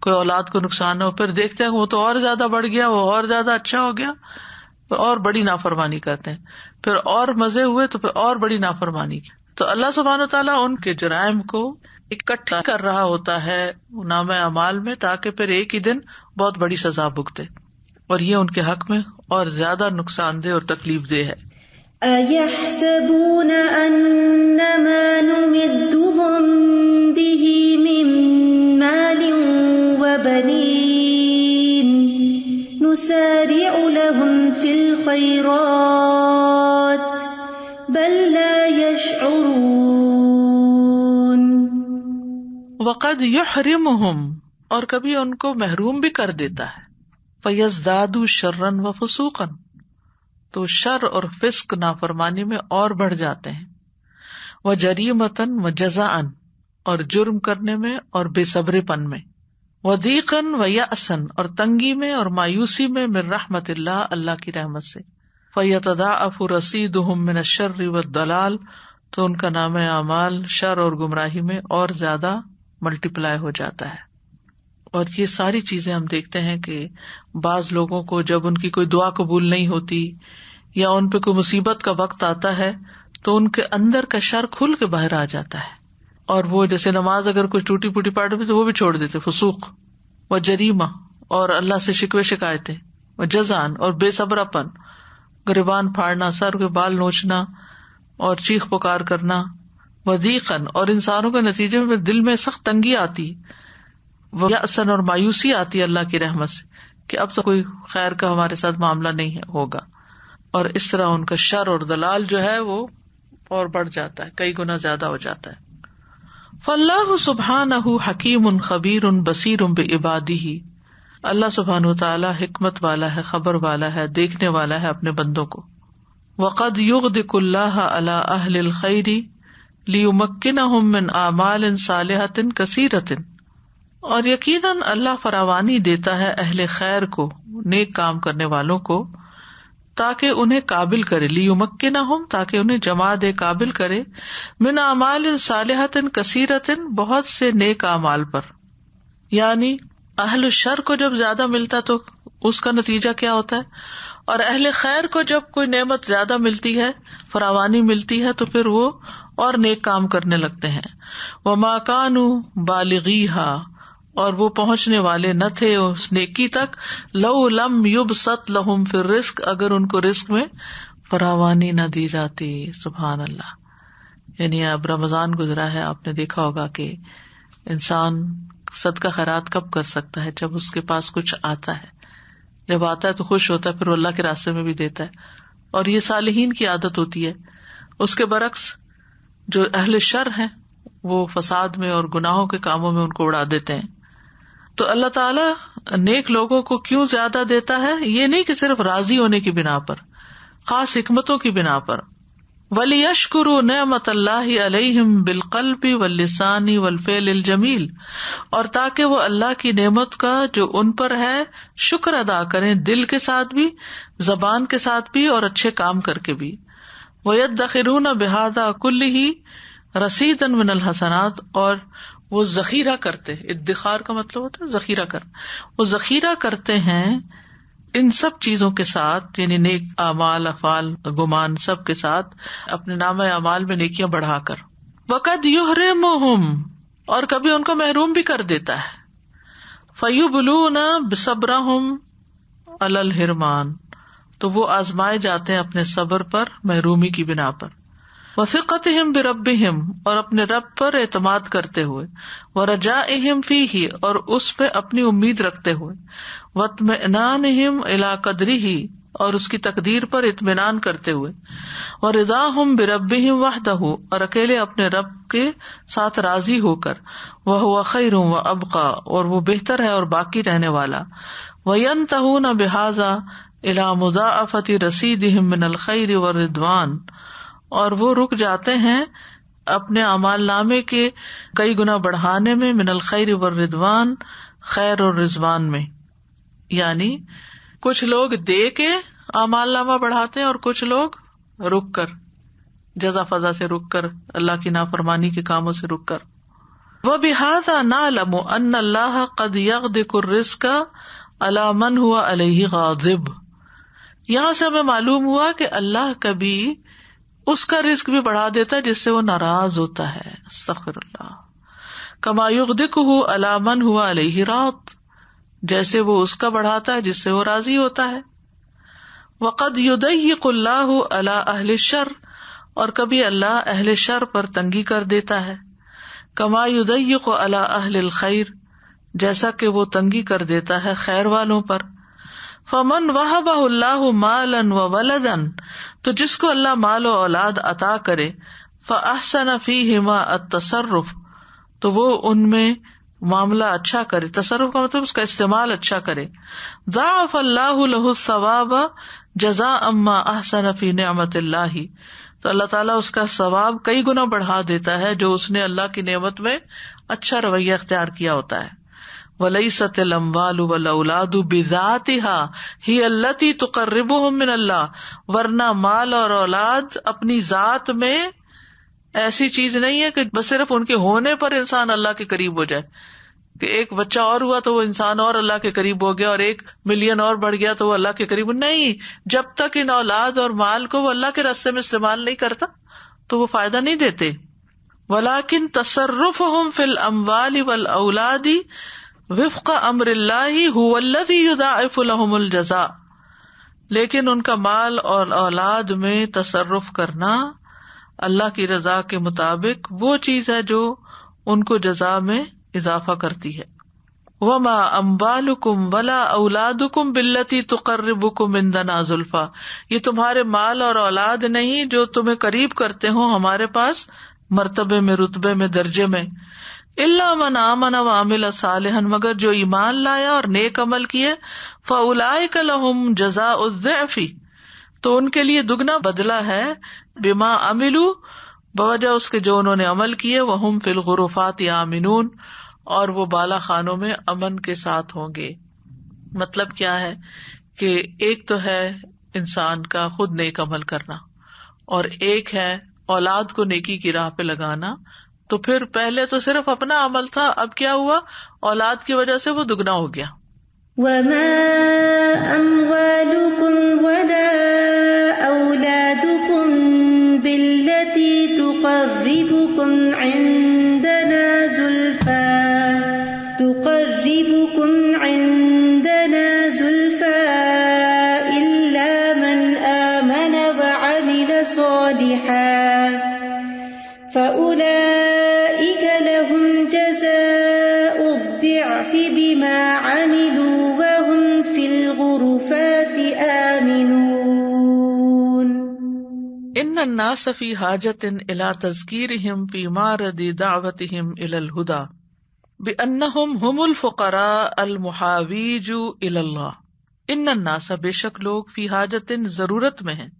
کوئی اولاد کو نقصان ہو، پھر دیکھتے ہیں وہ تو اور زیادہ بڑھ گیا، وہ اور زیادہ اچھا ہو گیا، اور بڑی نافرمانی کرتے ہیں، پھر اور مزے ہوئے تو پھر اور بڑی نافرمانی کی۔ تو اللہ سبحانہ وتعالیٰ ان کے جرائم کو اکٹھا کر رہا ہوتا ہے نام اعمال میں، تاکہ پھر ایک ہی دن بہت بڑی سزا بھگتے، اور یہ ان کے حق میں اور زیادہ نقصان دہ اور تکلیف دہ ہے۔ أَيَحْسَبُونَ أَنَّمَا نُمِدُّهُم بِهِ مِن مَّالٍ وَبَنِينَ نُسَارِعُ لَهُمْ فِي الْخَيْرَاتِ بَل لَّا يَشْعُرُونَ۔ وقد يحرمهم، اور کبھی ان کو محروم بھی کر دیتا ہے، فَيَزْدَادُوا شَرًّا وَفُسُوقًا، تو شر اور فسق نافرمانی میں اور بڑھ جاتے ہیں، وَجَرِيمَةً وَجَزَعًا، اور جرم کرنے میں اور بے صبری پن میں، وَضِيقًا وَيَأْسًا، اور تنگی میں اور مایوسی میں، من رحمت اللہ، اللہ کی رحمت سے، فَيَتَضَاعَفُ رَصِيدُهُم مِّنَ الشَّرِّ وَالضَّلَالِ، تو ان کا نام اعمال شر اور گمراہی میں اور زیادہ ملٹی پلائی ہو جاتا ہے۔ اور یہ ساری چیزیں ہم دیکھتے ہیں کہ بعض لوگوں کو جب ان کی کوئی دعا قبول نہیں ہوتی یا ان پہ کوئی مصیبت کا وقت آتا ہے تو ان کے اندر کا شر کھل کے باہر آ جاتا ہے، اور وہ جیسے نماز اگر کچھ ٹوٹی پوٹی پڑھ بھی تو وہ بھی چھوڑ دیتے، فسوق و جریمہ، اور اللہ سے شکوے شکایتیں، و جزان، اور بے صبراپن، گریبان پھاڑنا، سر کے بال نوچنا اور چیخ پکار کرنا، وضیقاً، اور انسانوں کے نتیجے میں دل میں سخت تنگی آتی، ویأسن، اور مایوسی آتی اللہ کی رحمت سے کہ اب تو کوئی خیر کا ہمارے ساتھ معاملہ نہیں ہوگا، اور اس طرح ان کا شر اور دلال جو ہے وہ اور بڑھ جاتا ہے، کئی گنا زیادہ ہو جاتا ہے۔ فاللہ سبحانہ حکیم خبیر بصیر بعبادہ، اللہ سبحانہ وتعالی حکمت والا ہے، خبر والا ہے، دیکھنے والا ہے اپنے بندوں کو۔ وقد یغدق اللہ علی اہل الخیر لیمکنہم من اعمال صالحۃ کثیرۃ، اور یقیناً اللہ فراوانی دیتا ہے اہل خیر کو، نیک کام کرنے والوں کو، تاکہ انہیں قابل کرے، لیمکنہم، تاکہ انہیں جمع دے، قابل کرے، من اعمال صالحۃ کثیرۃ، بہت سے نیک اعمال پر۔ یعنی اہل الشر کو جب زیادہ ملتا تو اس کا نتیجہ کیا ہوتا ہے، اور اہل خیر کو جب کوئی نعمت زیادہ ملتی ہے، فراوانی ملتی ہے، تو پھر وہ اور نیک کام کرنے لگتے ہیں۔ وما كانوا بالغیہا، اور وہ پہنچنے والے نہ تھے اس نیکی تک، لو لم یبسط لہم فی الرزق، اگر ان کو رزق میں فراوانی نہ دی جاتی۔ سبحان اللہ۔ یعنی اب رمضان گزرا ہے، آپ نے دیکھا ہوگا کہ انسان صدقہ خیرات کب کر سکتا ہے؟ جب اس کے پاس کچھ آتا ہے، جب آتا ہے تو خوش ہوتا ہے، پھر وہ اللہ کے راستے میں بھی دیتا ہے، اور یہ صالحین کی عادت ہوتی ہے۔ اس کے برعکس جو اہل شر ہیں وہ فساد میں اور گناہوں کے کاموں میں ان کو اڑا دیتے ہیں۔ تو اللہ تعالیٰ نیک لوگوں کو کیوں زیادہ دیتا ہے؟ یہ نہیں کہ صرف راضی ہونے کی بنا پر، خاص حکمتوں کی بنا پر۔ وَلِيَشْكُرُوا نِعْمَتَ اللَّهِ عَلَيْهِمْ بِالْقَلْبِ وَاللِّسَانِ وَالْفِعْلِ الْجَمِيلِ، اور تاکہ وہ اللہ کی نعمت کا جو ان پر ہے شکر ادا کریں، دل کے ساتھ بھی، زبان کے ساتھ بھی، اور اچھے کام کر کے بھی۔ وَيَدَّخِرُونَ بِهَذَا كُلِّهِ رَصِيدًا مِنَ الْحَسَنَاتِ، اور وہ ذخیرہ کرتے، ادخار کا مطلب ہوتا ہے ذخیرہ کرنا، وہ ذخیرہ کرتے ہیں ان سب چیزوں کے ساتھ، یعنی نیک اعمال، افعال، گمان، سب کے ساتھ اپنے نامہ اعمال میں نیکیاں بڑھا کر۔ وقد یحرمہم، اور کبھی ان کو محروم بھی کر دیتا ہے، فیبلون بصبرہم علی الحرمان، تو وہ آزمائے جاتے ہیں اپنے صبر پر محرومی کی بنا پر، وثقتہم بربہم، اور اپنے رب پر اعتماد کرتے ہوئے، ورجائہم فیہ، اور اس پہ اپنی امید رکھتے ہوئے، واطمئنانہم الی قدرہ، اور اس کی تقدیر پر اطمینان کرتے ہوئے، ورضاہم بربہم وحدہ، اور اکیلے اپنے رب کے ساتھ راضی ہو کر، وہو خیر وابقی، اور وہ بہتر ہے اور باقی رہنے والا، وینتہون بہذا الی مضاعفۃ رصیدہم من الخیر والرضوان، اور وہ رک جاتے ہیں اپنے اعمال نامے کے کئی گنا بڑھانے میں، من الخیر والرضوان، خیر اور رضوان میں۔ یعنی کچھ لوگ دے کے اعمال نامہ بڑھاتے ہیں، اور کچھ لوگ رک کر، جزا فضا سے رک کر، اللہ کی نافرمانی کے کاموں سے رک کر۔ وَبِهَذَا نَعْلَمُ أَنَّ اللَّهَ قَدْ يَغْدِقُ الرِّزْقَ عَلَى مَنْ هُوَ عَلَيْهِ غَاضِبٌ، یہاں سے ہمیں معلوم ہوا کہ اللہ کبھی اس کا رزق بھی بڑھا دیتا ہے جس سے وہ ناراض ہوتا ہے، استغفر اللہ، کما یغدقہ علی من هو علیہ راض، جیسے وہ اس کا بڑھاتا ہے جس سے وہ راضی ہوتا ہے۔ وقد یضیق اللہ علی اہل الشر، اور کبھی اللہ اہل شر پر تنگی کر دیتا ہے، کما یضیق علی اہل الخیر، جیسا کہ وہ تنگی کر دیتا ہے خیر والوں پر. فمن وہبہ اللہ مالا وولدا، تو جس کو اللہ مال و اولاد عطا کرے، فاحسن فیہما التصرف، تو وہ ان میں معاملہ اچھا کرے، تصرف کا مطلب اس کا استعمال اچھا کرے، ضاعف اللہ لہ الثواب جزاء ما احسن فی نعمت اللہ، تو اللہ تعالیٰ اس کا ثواب کئی گنا بڑھا دیتا ہے جو اس نے اللہ کی نعمت میں اچھا رویہ اختیار کیا ہوتا ہے. وَلَيْسَتِ الْأَمْوَالُ وَالْأَوْلَادُ بِذَاتِهَا هِيَ الَّتِي تُقَرِّبُهُم مِّنَ اللَّهِ، ورنہ مال اور اولاد اپنی ذات میں ایسی چیز نہیں ہے کہ بس صرف ان کے ہونے پر انسان اللہ کے قریب ہو جائے، کہ ایک بچہ اور ہوا تو وہ انسان اور اللہ کے قریب ہو گیا، اور 1 ملین اور بڑھ گیا تو وہ اللہ کے قریب نہیں. جب تک ان اولاد اور مال کو وہ اللہ کے راستے میں استعمال نہیں کرتا تو وہ فائدہ نہیں دیتے. وَلَكِن تَصَرُّفُهُمْ فِي الْأَمْوَالِ وَالْأَوْلَادِ وفق امر اللہ هو الذی یضاعف لهم الجزاء، لیکن ان کا مال اور اولاد میں تصرف کرنا اللہ کی رضا کے مطابق وہ چیز ہے جو ان کو جزا میں اضافہ کرتی ہے. وما اموالکم ولا اولادکم باللتی تقربکم عندنا زلفا، یہ تمہارے مال اور اولاد نہیں جو تمہیں قریب کرتے ہوں ہمارے پاس مرتبے میں، رتبے میں، درجے میں. الا من آمن وعمل صالحا، مگر جو ایمان لایا اور نیک عمل کیے، فاولئک لهم جزاء الضعف، تو ان کے لیے دگنا بدلہ ہے، بما عملوا، بوجہ اس کے جو انہوں نے عمل کیے، وہم فی الغرفات آمنون، اور وہ بالا خانوں میں امن کے ساتھ ہوں گے. مطلب کیا ہے کہ ایک تو ہے انسان کا خود نیک عمل کرنا، اور ایک ہے اولاد کو نیکی کی راہ پہ لگانا. تو پھر پہلے تو صرف اپنا عمل تھا، اب کیا ہوا، اولاد کی وجہ سے وہ دگنا ہو گیا. وَمَا أَمْوَالُكُمْ وَلَا أَوْلَادُكُمْ بِالَّتِي تُقَرِّبُكُمْ عِندَنَا زُلْفَىٰ إِلَّا مَنْ آمَنَ وَعَمِلَ صَالِحًا فَأُولَئِكَ لَهُمْ جَزَاءُ الضِّعْفِ بِمَا عَمِلُوا وَهُمْ فِي الْغُرُفَاتِ آمِنُونَ. إِنَّ النَّاسَ فِي حَاجَةٍ إِلَى تَذْكِيرِهِمْ فِي مَعْرَضِ دَعْوَتِهِمْ إِلَى الْهُدَى بِأَنَّهُمْ هُمُ الْفُقَرَاءُ الْمُحَاوِيجُ إِلَى اللَّهِ. إِنَّ النَّاسَ، بے شک لوگ، فی حاجتٍ، ضرورت میں ہیں،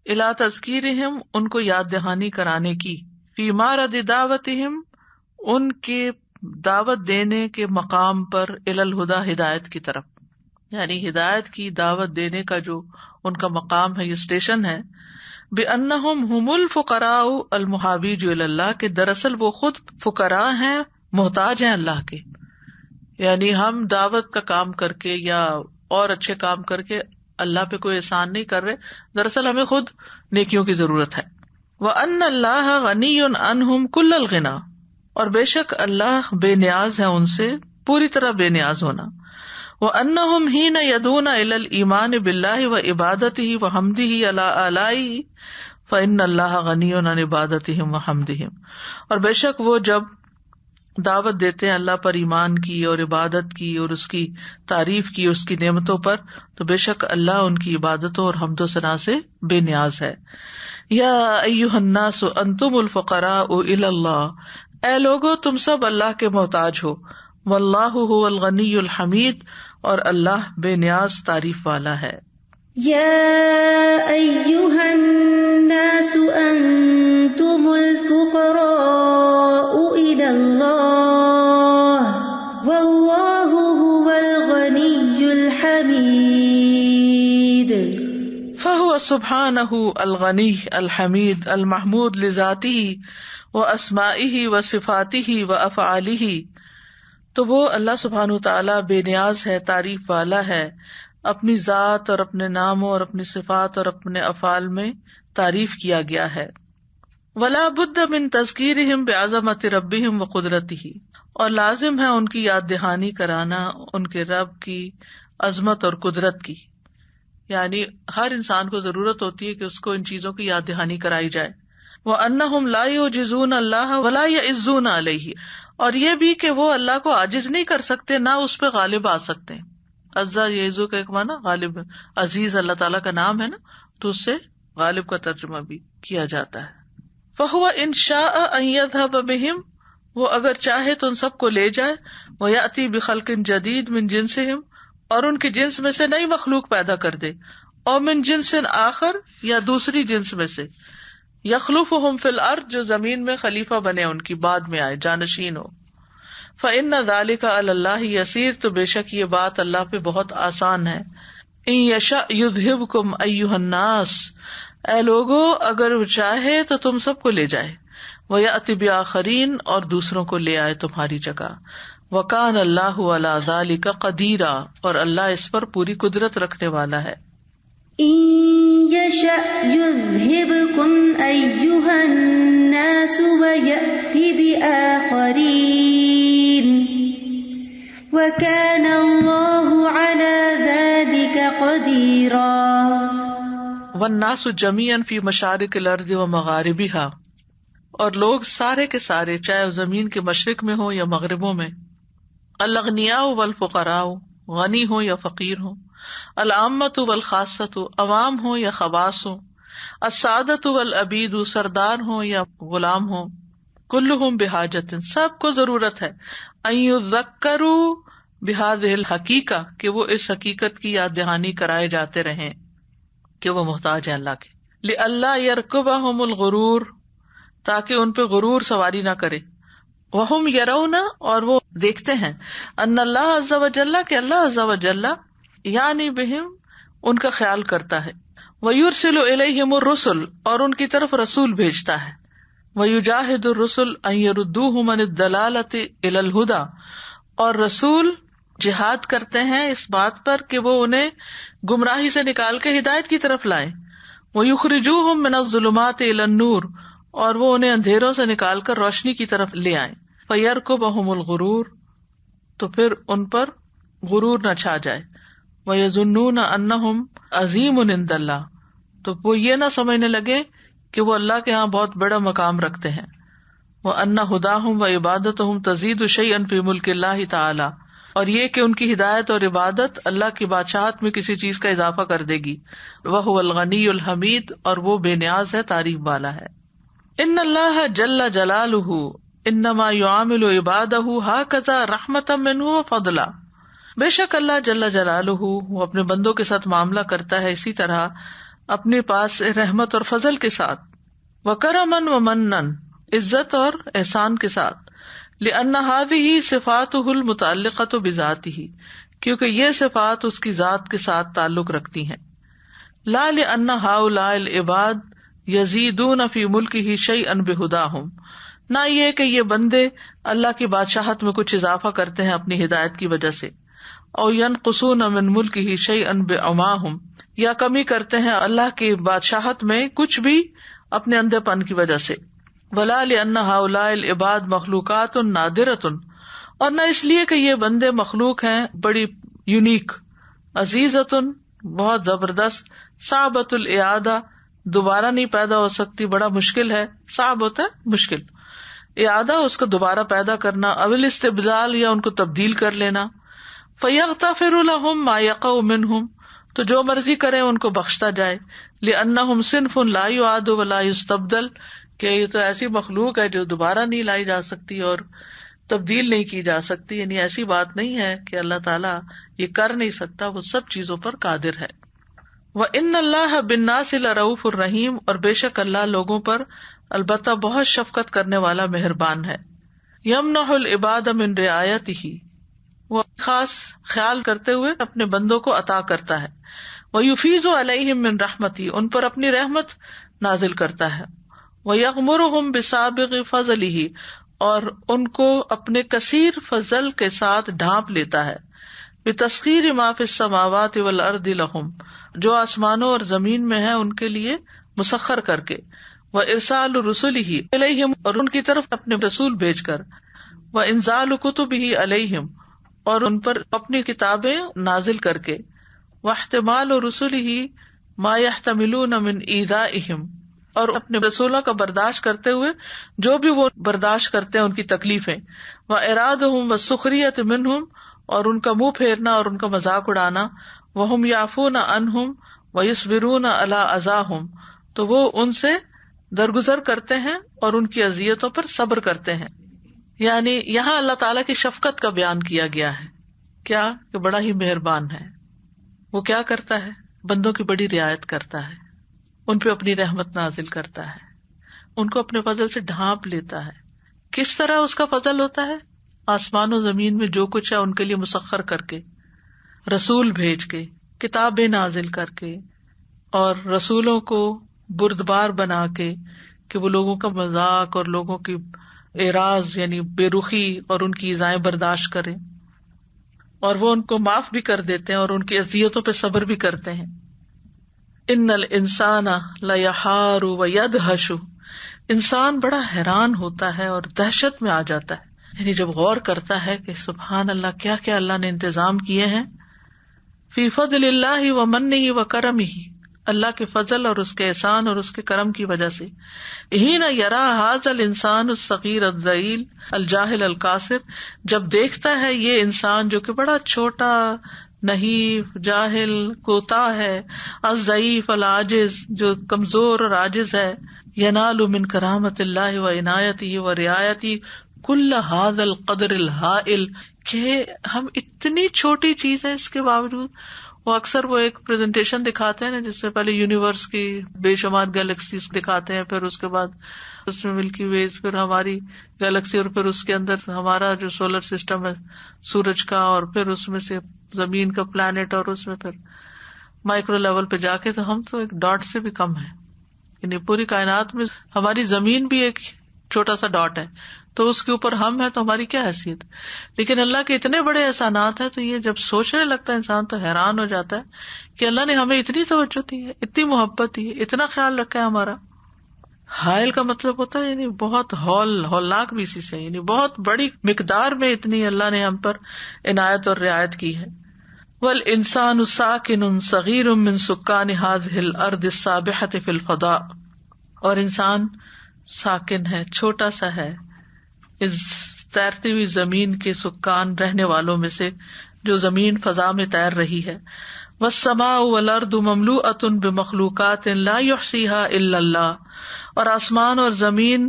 إِلَى تَذْكِيرِهِمْ، ان کو یاد دہانی کرانے کی، فی مَعْرَضِ دعوتہم، ان کے دعوت دینے کے مقام پر، الی الہدی، ہدایت کی طرف، یعنی ہدایت کی دعوت دینے کا جو ان کا مقام ہے، یہ اسٹیشن ہے. بِأَنَّهُمْ هُمُ الْفُقَرَاءُ الْمُحَاوِیجُ إِلَى اللَّهِ، کہ دراصل وہ خود فقراء ہیں، محتاج ہیں اللہ کے. یعنی ہم دعوت کا کام کر کے یا اور اچھے کام کر کے اللہ پہ کوئی احسان نہیں کر رہے، دراصل ہمیں خود نیکیوں کی ضرورت ہے. وَأَنَّ اللَّهَ غَنِيٌّ عَنْهُمْ كُلَّ الْغِنَىٰ، اور بے شک اللہ بے نیاز ہے ان سے پوری طرح بے نیاز ہونا. وَأَنَّهُمْ حِينَ يَدْعُونَ إِلَى الْإِيمَانِ بِاللَّهِ وَعِبَادَتِهِ وَحَمْدِهِ عَلَىٰ آلَائِهِ فَإِنَّ اللَّهَ غَنِيٌّ عَنْ عِبَادَتِهِمْ وَحَمْدِهِمْ، اور بے شک وہ جب دعوت دیتے ہیں اللہ پر ایمان کی اور عبادت کی اور اس کی تعریف کی، اس کی نعمتوں پر، تو بے شک اللہ ان کی عبادتوں اور حمد و ثنا سے بے نیاز ہے. یا ایھا الناس انتم الفقراء الی اللہ، اے لوگو تم سب اللہ کے محتاج ہو. واللہ هو الغنی الحمید، اور اللہ بے نیاز تعریف والا ہے. یا ایھا الناس انتم الفقراء الی اللہ واللہ هو الغنی الحمید. فهو سبحانہ الغنی الحمید المحمود لذاتہ واسمائہ وصفاتہ وافعالہ، تو وہ اللہ سبحانہ تعالیٰ بے نیاز ہے، تعریف والا ہے، اپنی ذات اور اپنے ناموں اور اپنی صفات اور اپنے افعال میں تعریف کیا گیا ہے. ولا بد من تذکیرہم بعظمت ربہم وقدرتہ، اور لازم ہے ان کی یاد دہانی کرانا ان کے رب کی عظمت اور قدرت کی. یعنی ہر انسان کو ضرورت ہوتی ہے کہ اس کو ان چیزوں کی یاد دہانی کرائی جائے. وَأَنَّهُمْ لَا يُعْجِزُونَ اللَّهَ وَلَا يَعِزُّونَ عَلَيْهِ، اور یہ بھی کہ وہ اللہ کو عاجز نہیں کر سکتے، نہ اس پہ غالب آ سکتے. عزا یعزو کا ایک معنی غالب، عزیز اللہ تعالیٰ کا نام ہے نا، تو اس سے غالب کا ترجمہ بھی کیا جاتا ہے. فَهُوَ إِن شَاءَ أَن يَذْهَبَ بِهِمْ، وہ اگر چاہے تو ان سب کو لے جائے. وَيَأْتِي بِخَلْقٍ جَدِيدٍ مِن جِنسِهِمْ، اور ان کی جنس میں سے نئی مخلوق پیدا کر دے. اور من جنس آخر، یا دوسری جنس میں سے. یخلفہم فی الارض، جو زمین میں خلیفہ بنے، ان کی بعد میں آئے، جانشین ہو. فإن ذلک علی اللہ یسیر، تو بے شک یہ بات اللہ پہ بہت آسان ہے. ان یشاء یذہبکم ایھا الناس، اے لوگو اگر وہ چاہے تو تم سب کو لے جائے. ویأتی بآخرین، اور دوسروں کو لے آئے تمہاری جگہ. وکان اللہ علی ذلک قدیرا، اور اللہ اس پر پوری قدرت رکھنے والا ہے. إن يشأ يذهبكم أيها الناس ويأت بآخرين وكان الله على ذلك قديرا. والناس جميعا في مشارق الارض ومغاربها، اور لوگ سارے کے سارے چاہے زمین کے مشرق میں ہو یا مغربوں میں. الاغنیاء والفقراء، غنی ہو یا فقیر ہو. العامۃ والخاصۃ، عوام ہو یا خواص ہو. السادۃ والعبید، سردار ہو یا غلام ہو. کلہم بحاجت، سب کو ضرورت ہے. ان یذکروا بہذہ الحقیقہ، کہ وہ اس حقیقت کی یاد دہانی کرائے جاتے رہیں کہ وہ محتاج ہیں اللہ کے. لئلا یرکبہم الغرور، تاکہ ان پہ غرور سواری نہ کرے. وہم یرون، اور وہ دیکھتے ہیں. ان اللہ عز وجل، کہ اللہ عز وجل یعنی بہم، ان کا خیال کرتا ہے. وَيُرْسِلُ إِلَيْهِمُ الرُّسُلَ، اور ان کی طرف رسول بھیجتا ہے. وَيُجَاهِدُ الرُّسُلَ أَن يَرُدُّوهُمْ عَنِ الضَّلَالَةِ إِلَى الْهُدَى، اور رسول جہاد کرتے ہیں اس بات پر کہ وہ انہیں گمراہی سے نکال کے ہدایت کی طرف لائیں. وَيُخْرِجُوهُمْ مِنَ الظُّلُمَاتِ إِلَى النُّورِ، اور وہ انہیں اندھیروں سے نکال کر روشنی کی طرف لے آئیں. فَيَرْكُبَهُمُ الْغُرُورُ، تو پھر ان پر غرور نہ چھا جائے. وَيَظُنُّونَ أَنَّهُمْ عَظِيمٌ عِندَ اللَّهِ، تو وہ یہ نہ سمجھنے لگے کہ وہ اللہ کے ہاں بہت بڑا مقام رکھتے ہیں. وَأَنَّ هُدَاهُمْ وَعِبَادَتُهُمْ تَزِيدُ شَيْئًا فِي مُلْكِ اللَّهِ تَعَالَى، اور یہ کہ ان کی ہدایت اور عبادت اللہ کی بادشاہت میں کسی چیز کا اضافہ کر دے گی. وَهُوَ الْغَنِيُّ الْحَمِيدُ، اور وہ بے نیاز ہے، تعریف والا ہے. إِنَّ اللَّهَ جَلَّ جَلَالُهُ إِنَّمَا يُعَامِلُ عِبَادَهُ هَكَذَا رَحْمَةً مِّنْهُ وَفَضْلًا، بے شک اللہ جل جلالہ وہ اپنے بندوں کے ساتھ معاملہ کرتا ہے اسی طرح اپنے پاس رحمت اور فضل کے ساتھ. وَكَرَمًا وَمَنًّا، عزت اور احسان کے ساتھ. لِأَنَّ هَذِهِ صِفَاتُهُ الْمُتَعَلِّقَةُ بِذَاتِهِ، کیونکہ یہ صفات اس کی ذات کے ساتھ تعلق رکھتی ہیں. لَا لِأَنَّ هَؤُلَاءِ الْعِبَادِ يَزِيدُونَ فِي مُلْكِهِ شَيْئًا بِهُدَاهُمْ، نہ یہ کہ یہ بندے اللہ کی بادشاہت میں کچھ اضافہ کرتے ہیں اپنی ہدایت کی وجہ سے. او ينقصون من ملکہ شیئا بعماہم، یا کمی کرتے ہیں اللہ کی بادشاہت میں کچھ بھی اپنے اندھے پن کی وجہ سے. ولا لأن هؤلاء العباد مخلوقات نادرۃ، اور نہ اس لیے کہ یہ بندے مخلوق ہیں بڑی یونیک. عزیزۃ، بہت زبردست. صعبۃ الاعادہ، دوبارہ نہیں پیدا ہو سکتی، بڑا مشکل ہے. صعب ہوتا ہے مشکل، اعادہ اس کو دوبارہ پیدا کرنا. اول استبدال، یا ان کو تبدیل کر لینا. فَيَغْتَفِرُ لَهُم مَّا يَقَعُ مِنْهُمْ، تو جو مرضی کرے ان کو بخشتا جائے. لِأَنَّهُمْ صِنْفٌ لَا يُعَادُ وَلَا يُسْتَبْدَلُ، کہ یہ تو ایسی مخلوق ہے جو دوبارہ نہیں لائی جا سکتی اور تبدیل نہیں کی جا سکتی. یعنی ایسی بات نہیں ہے کہ اللہ تعالیٰ یہ کر نہیں سکتا، وہ سب چیزوں پر قادر ہے. وَإِنَّ اللَّهَ بِالنَّاسِ لَرَءُوفٌ رَحِيمٌ، اور بے شک اللہ لوگوں پر البتہ بہت شفقت کرنے والا مہربان ہے. يَمْنَحُ الْعِبَادَ مِنْ رِعَایَتِهِ، وہ خاص خیال کرتے ہوئے اپنے بندوں کو عطا کرتا ہے. وَيُفِيضُ عَلَيْهِم مِّن رَحْمَتِهِ، ان پر اپنی رحمت نازل کرتا ہے. وَيَغْمُرُهُم بِسَابِغِ فَضْلِهِ، اور ان کو اپنے کثیر فضل کے ساتھ ڈھانپ لیتا ہے. بِتَسْخِيرِ مَا فِي السَّمَاوَاتِ وَالْأَرْضِ لَهُم، جو آسمانوں اور زمین میں ہے ان کے لیے مسخر کر کے. وَإِرْسَالُ رُسُلِهِ إِلَيْهِمْ، اور ان کی طرف اپنے رسول بھیج کر. وَإِنزَالُ كُتُبِهِ عَلَيْهِمْ، اور ان پر اپنی کتابیں نازل کر کے. واحتمال رسلہ ما یحتملون من ایذائہم، اور اپنے رسولوں کا برداشت کرتے ہوئے جو بھی وہ برداشت کرتے ہیں ان کی تکلیفیں، وارادہم والسخریۃ منہم، اور ان کا منہ پھیرنا اور ان کا مذاق اڑانا، وہم یعفون عنہم ویصبرون علی اذاہم، تو وہ ان سے درگزر کرتے ہیں اور ان کی اذیتوں پر صبر کرتے ہیں. یعنی یہاں اللہ تعالیٰ کی شفقت کا بیان کیا گیا ہے، کیا کہ بڑا ہی مہربان ہے. وہ کیا کرتا ہے؟ بندوں کی بڑی رعایت کرتا ہے، ان پہ اپنی رحمت نازل کرتا ہے، ان کو اپنے فضل سے ڈھانپ لیتا ہے. کس طرح اس کا فضل ہوتا ہے؟ آسمان و زمین میں جو کچھ ہے ان کے لیے مسخر کر کے، رسول بھیج کے، کتابیں نازل کر کے، اور رسولوں کو بردبار بنا کے کہ وہ لوگوں کا مذاق اور لوگوں کی اعراض یعنی بے رخی اور ان کی ایذائیں برداشت کریں، اور وہ ان کو معاف بھی کر دیتے ہیں اور ان کی اذیتوں پہ صبر بھی کرتے ہیں. ان الانسان لیحار ویدہش، انسان بڑا حیران ہوتا ہے اور دہشت میں آ جاتا ہے، یعنی جب غور کرتا ہے کہ سبحان اللہ کیا کیا اللہ نے انتظام کیے ہیں. فی فضل اللہ ومنہ وکرمہ، اللہ کے فضل اور اس کے احسان اور اس کے کرم کی وجہ سے. حین یرا ھذا الانسان الصغیر الذلیل الجاہل القاصر، جب دیکھتا ہے یہ انسان جو کہ بڑا چھوٹا، نحیف، جاہل، کوتاہ ہے، الضعیف العاجز، جو کمزور اور عاجز ہے، ینال من کرامت اللہ وعنایتہ ورعایتہ کل ھذا القدر الہائل، کہ ہم اتنی چھوٹی چیز ہے اس کے باوجود. وہ اکثر وہ ایک پریزنٹیشن دکھاتے ہیں نا، جس سے پہلے یونیورس کی بے شمار گیلیکسیز دکھاتے ہیں، پھر اس کے بعد اس میں ملکی ویز، پھر ہماری گیلیکسی، اور پھر اس کے اندر ہمارا جو سولر سسٹم ہے سورج کا، اور پھر اس میں سے زمین کا پلانٹ، اور اس میں پھر مائکرو لیول پہ جا کے تو ہم تو ایک ڈاٹ سے بھی کم ہیں. یعنی پوری کائنات میں ہماری زمین بھی ایک چھوٹا سا ڈاٹ ہے، تو اس کے اوپر ہم ہیں تو ہماری کیا حیثیت. لیکن اللہ کے اتنے بڑے احسانات ہیں، تو یہ جب سوچنے لگتا ہے انسان تو حیران ہو جاتا ہے کہ اللہ نے ہمیں اتنی توجہ دی ہے، اتنی محبت دی ہے، اتنا خیال رکھا ہے ہمارا. حائل کا مطلب ہوتا ہے یعنی بہت ہولناک بھی اسی سے، یعنی بہت بڑی مقدار میں اتنی اللہ نے ہم پر عنایت اور رعایت کی ہے. والانسان ساکن صغیر من سکان هذه الارض السابحة في الفضاء، اور انسان ساکن ہے، چھوٹا سا ہے اس تیرتی ہوئی زمین کے سکان رہنے والوں میں سے، جو زمین فضا میں تیر رہی ہے. والسماء والارض مملوءة بمخلوقات لا يحصيها الا اللہ، اور آسمان اور زمین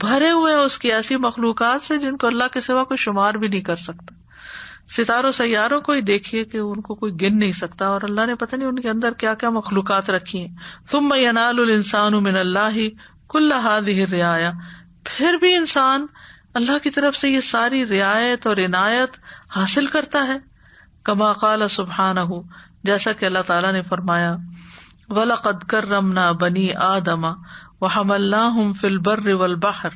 بھرے ہوئے ہیں اس کی ایسی مخلوقات سے جن کو اللہ کے سوا کوئی شمار بھی نہیں کر سکتا. ستاروں سیاروں کو ہی دیکھیے کہ ان کو کوئی گن نہیں سکتا، اور اللہ نے پتہ نہیں ان کے اندر کیا کیا مخلوقات رکھی ہیں. ثم ينال الانسان من اللہ کل هذه الرعایا، پھر بھی انسان اللہ کی طرف سے یہ ساری رعایت اور عنایت حاصل کرتا ہے. کما قال سبحانہ، جیسا کہ اللہ تعالیٰ نے فرمایا، وَلَقَدْ كَرَّمْنَا بَنِي آدَمَ وَحَمَلْنَاهُمْ فِي الْبَرِّ وَالْبَحْرِ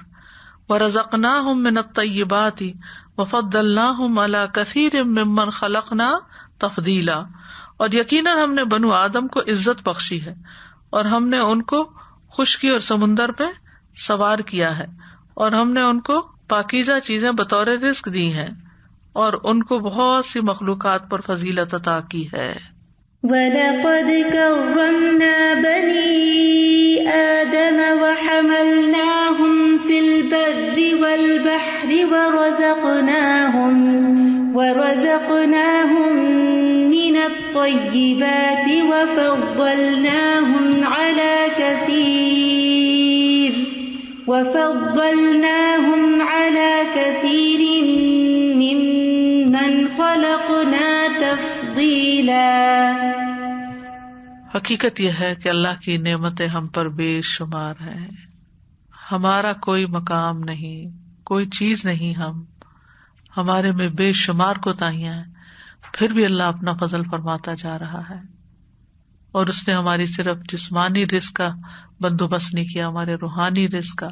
وَرَزَقْنَاهُمْ مِنَ الطَّيِّبَاتِ وَفَضَّلْنَاهُمْ عَلَى كَثِيرٍ مِّمَّنْ خَلَقْنَا تَفْضِيلًا، اور یقیناً ہم نے بنو آدم کو عزت بخشی ہے، اور ہم نے ان کو خشکی اور سمندر پہ سوار کیا ہے، اور ہم نے ان کو پاکیزہ چیزیں بطور رزق دی ہیں، اور ان کو بہت سی مخلوقات پر فضیلت عطا کی ہے. وَلَقَدْ كَرَّمْنَا بَنِي آدَمَ وَحَمَلْنَاهُمْ فِي الْبَرِّ وَالْبَحْرِ وَرَزَقْنَاهُمْ مِنَ الطَّيِّبَاتِ وَفَضَّلْنَاهُمْ عَلَى كَثِيرٍ مِّمَّنْ خَلَقْنَا تَفْضِيلًا. حقیقت یہ ہے کہ اللہ کی نعمتیں ہم پر بے شمار ہیں، ہمارا کوئی مقام نہیں، کوئی چیز نہیں، ہمارے میں بے شمار کوتاہیاں ہیں، پھر بھی اللہ اپنا فضل فرماتا جا رہا ہے. اور اس نے ہماری صرف جسمانی رزق کا بندوبست نہیں کیا، ہمارے روحانی رزق کا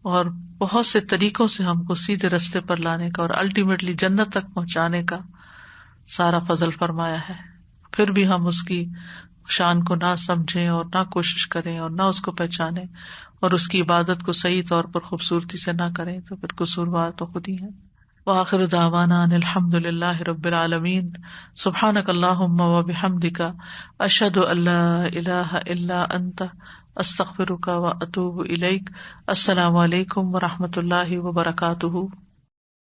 اور بہت سے طریقوں سے ہم کو سیدھے رستے پر لانے کا اور الٹیمیٹلی جنت تک پہنچانے کا سارا فضل فرمایا ہے. پھر بھی ہم اس کی شان کو نہ سمجھیں اور نہ کوشش کریں اور نہ اس کو پہچانیں اور اس کی عبادت کو صحیح طور پر خوبصورتی سے نہ کریں، تو پھر قصوروار تو خود ہی ہیں. وآخر دعوانا ان الحمد للہ رب العالمین. سبحانک اللہم وبحمدک، اشہد ان لا الہ الا انت، استغفرک واتوب الیک. السلام علیکم ورحمۃ اللہ وبرکاتہ.